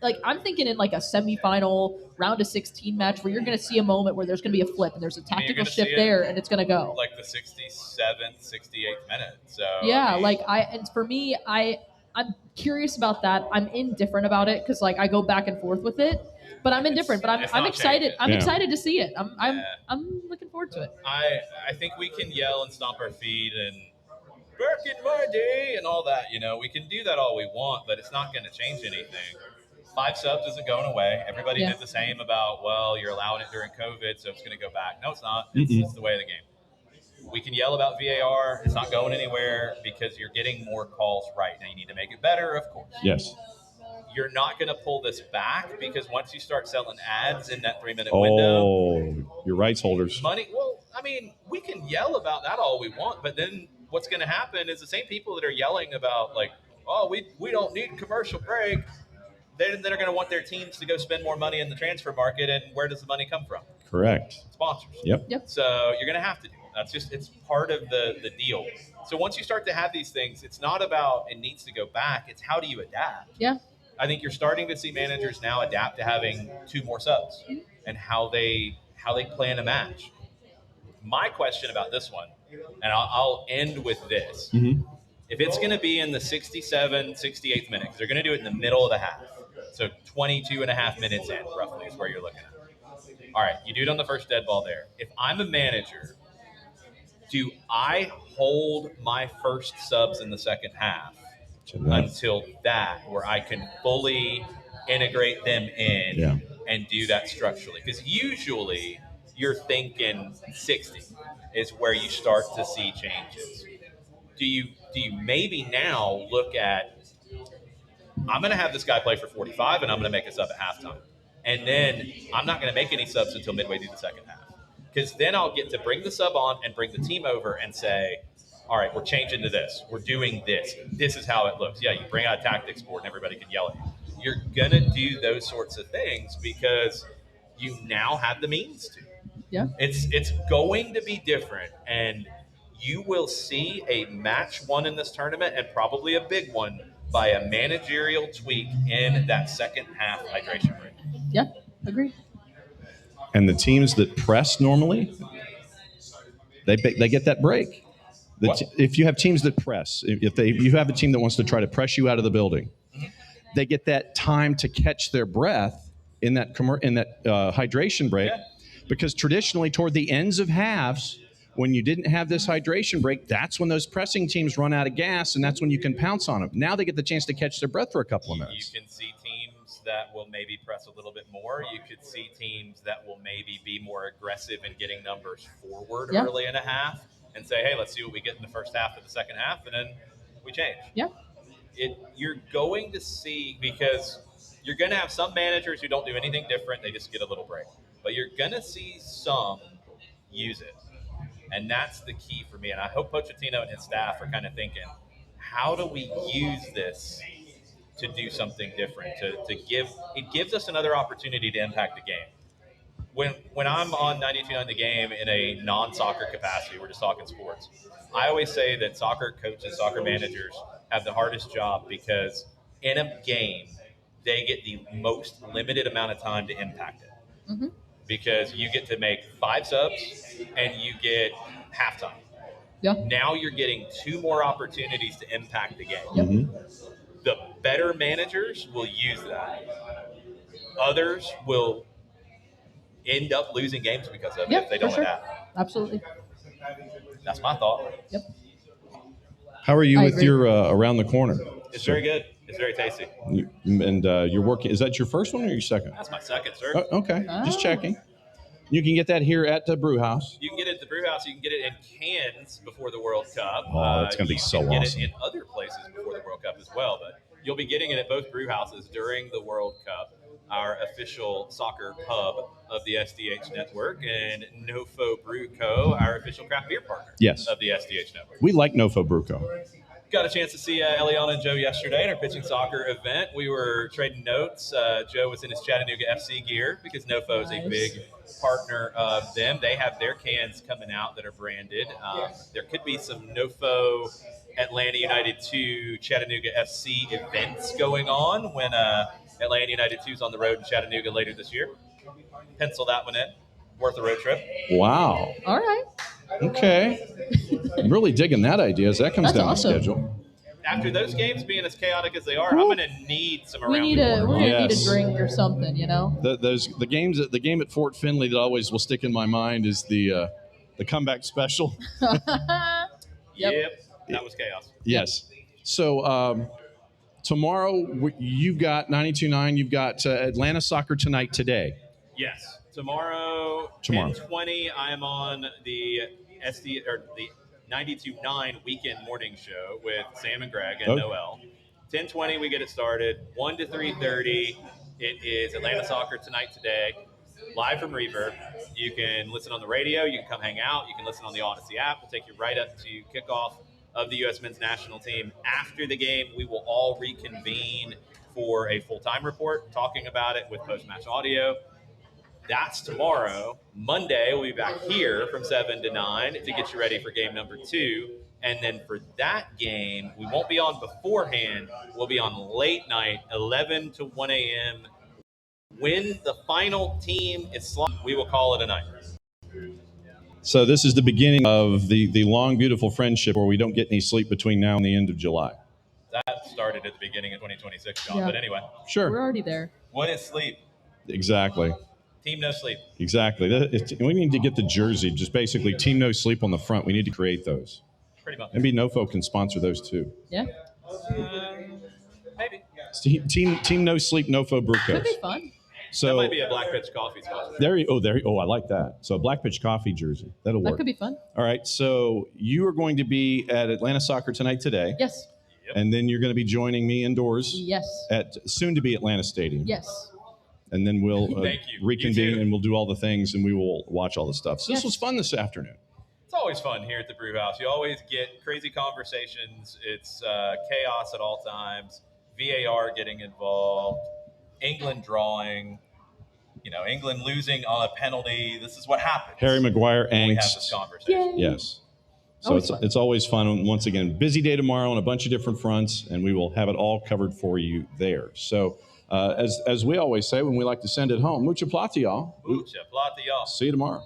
Like I'm thinking in like a semifinal round of 16 match where you're going to see a moment where there's going to be a flip and there's a tactical shift there and it's going to go like the 67th, 68th minute. So yeah, and for me, I'm curious about that. I'm indifferent about it because like I go back and forth with it, but I'm indifferent. But I'm excited. changing. I'm Yeah. excited to see it. I'm looking forward to it. I think we can yell and stomp our feet and back in my day and all that. We can do that all we want, but it's not going to change anything. 5 subs isn't going away. Everybody Yeah. did the same about, well, you're allowing it during COVID, so it's going to go back. No, it's not. It's the way of the game. We can yell about VAR. It's not going anywhere because you're getting more calls right. Now, you need to make it better, of course. Yes. You're not going to pull this back because once you start selling ads in that 3-minute window, Oh, your rights holders. money. Well, I mean, we can yell about that all we want, but then what's going to happen is the same people that are yelling about like, oh, we don't need commercial break. They're going to want their teams to go spend more money in the transfer market, and where does the money come from? Correct. Sponsors. Yep. So you're going to have to do it. It's part of the deal. So once you start to have these things, it's not about it needs to go back. It's how do you adapt? Yeah. I think you're starting to see managers now adapt to having 2 more subs and how they plan a match. My question about this one, and I'll end with this. Mm-hmm. If it's going to be in the 67th, 68th minute, because they're going to do it in the middle of the half. So 22 and a half minutes in, roughly, is where you're looking at. All right, you do it on the first dead ball there. If I'm a manager, do I hold my first subs in the second half until that, where I can fully integrate them in and do that structurally? Because usually you're thinking 60 is where you start to see changes. Do you maybe now look at, I'm going to have this guy play for 45 and I'm going to make a sub at halftime. And then I'm not going to make any subs until midway through the second half. Because then I'll get to bring the sub on and bring the team over and say, all right, we're changing to this. We're doing this. This is how it looks. Yeah, you bring out a tactics board and everybody can yell at you. You're going to do those sorts of things because you now have the means to. Yeah. It's going to be different. And you will see a match won in this tournament, and probably a big one, by a managerial tweak in that second half hydration break. Yeah. Agreed. And the teams that press normally, they get that break. If you have teams that press, if you have a team that wants to try to press you out of the building, they get that time to catch their breath in that hydration break, because traditionally toward the ends of halves, when you didn't have this hydration break, that's when those pressing teams run out of gas, and that's when you can pounce on them. Now they get the chance to catch their breath for a couple of minutes. You can see teams that will maybe press a little bit more. You could see teams that will maybe be more aggressive in getting numbers forward early in a half and say, hey, let's see what we get in the first half of the second half, and then we change. Yeah. You're going to see, because you're going to have some managers who don't do anything different. They just get a little break. But you're going to see some use it. And that's the key for me. And I hope Pochettino and his staff are kind of thinking, how do we use this to do something different? It gives us another opportunity to impact the game. When I'm on 92.9 The Game in a non-soccer capacity, we're just talking sports, I always say that soccer coaches, soccer managers have the hardest job because in a game, they get the most limited amount of time to impact it. Mm-hmm. Because you get to make 5 subs and you get halftime. Yeah. Now you're getting 2 more opportunities to impact the game. Yep. Mm-hmm. The better managers will use that. Others will end up losing games because of it if they don't adapt. Absolutely. That's my thought. Yep. How are you I with agree. your around the corner? It's very good. It's very tasty. You're working. Is that your first one or your second? That's my second, sir. Okay, just checking. You can get that here at the Brewhouse. You can get it at the Brewhouse. You can get it in cans before the World Cup. Oh, it's going to be so You can awesome. get it in other places before the World Cup as well. But You'll be getting it at both brew houses during the World Cup, our official soccer pub of the SDH network, and Nofo Brew Co., our official craft beer partner Yes. of the SDH network. We like Nofo Bruco. Got a chance to see Eliana and Joe yesterday at our pitching soccer event. We were trading notes. Joe was in his Chattanooga FC gear because Nofo is a big partner of them. They have their cans coming out that are branded. There could be some Nofo Atlanta United 2 Chattanooga FC events going on when Atlanta United 2 is on the road in Chattanooga later this year. Pencil that one in. Worth a road trip. Wow. All right. Okay. I'm really digging that idea as that comes That's down awesome. the schedule. After those games being as chaotic as they are, I'm going to need some around We're the gonna corner. need Yes. a drink or something, you know. The game at Fort Finley that always will stick in my mind is the comeback special. Yep. That was chaos. Yes. So tomorrow you've got 92.9. You've got Atlanta Soccer Tonight today. Yes. Tomorrow. 10:20, I am on the the 92.9 weekend morning show with Sam and Greg and Noel. 10:20, we get it started. 1 to 3:30, it is Atlanta Soccer Tonight today, live from Reverb. You can listen on the radio. You can come hang out. You can listen on the Odyssey app. We'll take you right up to kickoff of the U.S. men's national team. After the game, we will all reconvene for a full-time report, talking about it with post-match audio. That's tomorrow. Monday, we'll be back here from 7 to 9 to get you ready for game number 2. And then for that game, we won't be on beforehand. We'll be on late night, 11 to 1 a.m. When the final team is slotted, we will call it a night. So this is the beginning of the long, beautiful friendship where we don't get any sleep between now and the end of July. That started at the beginning of 2026, John. Yeah. But anyway. Sure. We're already there. What is sleep? Exactly. Team no sleep. Exactly. We need to get the jersey, just basically Team No Sleep on the front. We need to create those. Pretty much. Maybe Nofo can sponsor those too. Yeah. Maybe. Team No Sleep, Nofo Brucos. Could be fun. So that might be a Black Pitch Coffee sponsor. I like that. So a Black Pitch Coffee jersey. That'll work. That could be fun. All right. So you are going to be at Atlanta Soccer Tonight today. Yes. Yep. And then you're going to be joining me indoors. Yes. At soon to be Atlanta Stadium. Yes. And then we'll reconvene and we'll do all the things and we will watch all the stuff. So this was fun this afternoon. It's always fun here at the Brew House. You always get crazy conversations. It's chaos at all times. VAR getting involved. England drawing. England losing on a penalty. This is what happens. Harry Maguire angst. We have this conversation. Yay. Yes. So it's always fun. And once again, busy day tomorrow on a bunch of different fronts, and we will have it all covered for you there. So as we always say when we like to send it home, mucha plata, y'all. Mucha plata, y'all. See you tomorrow.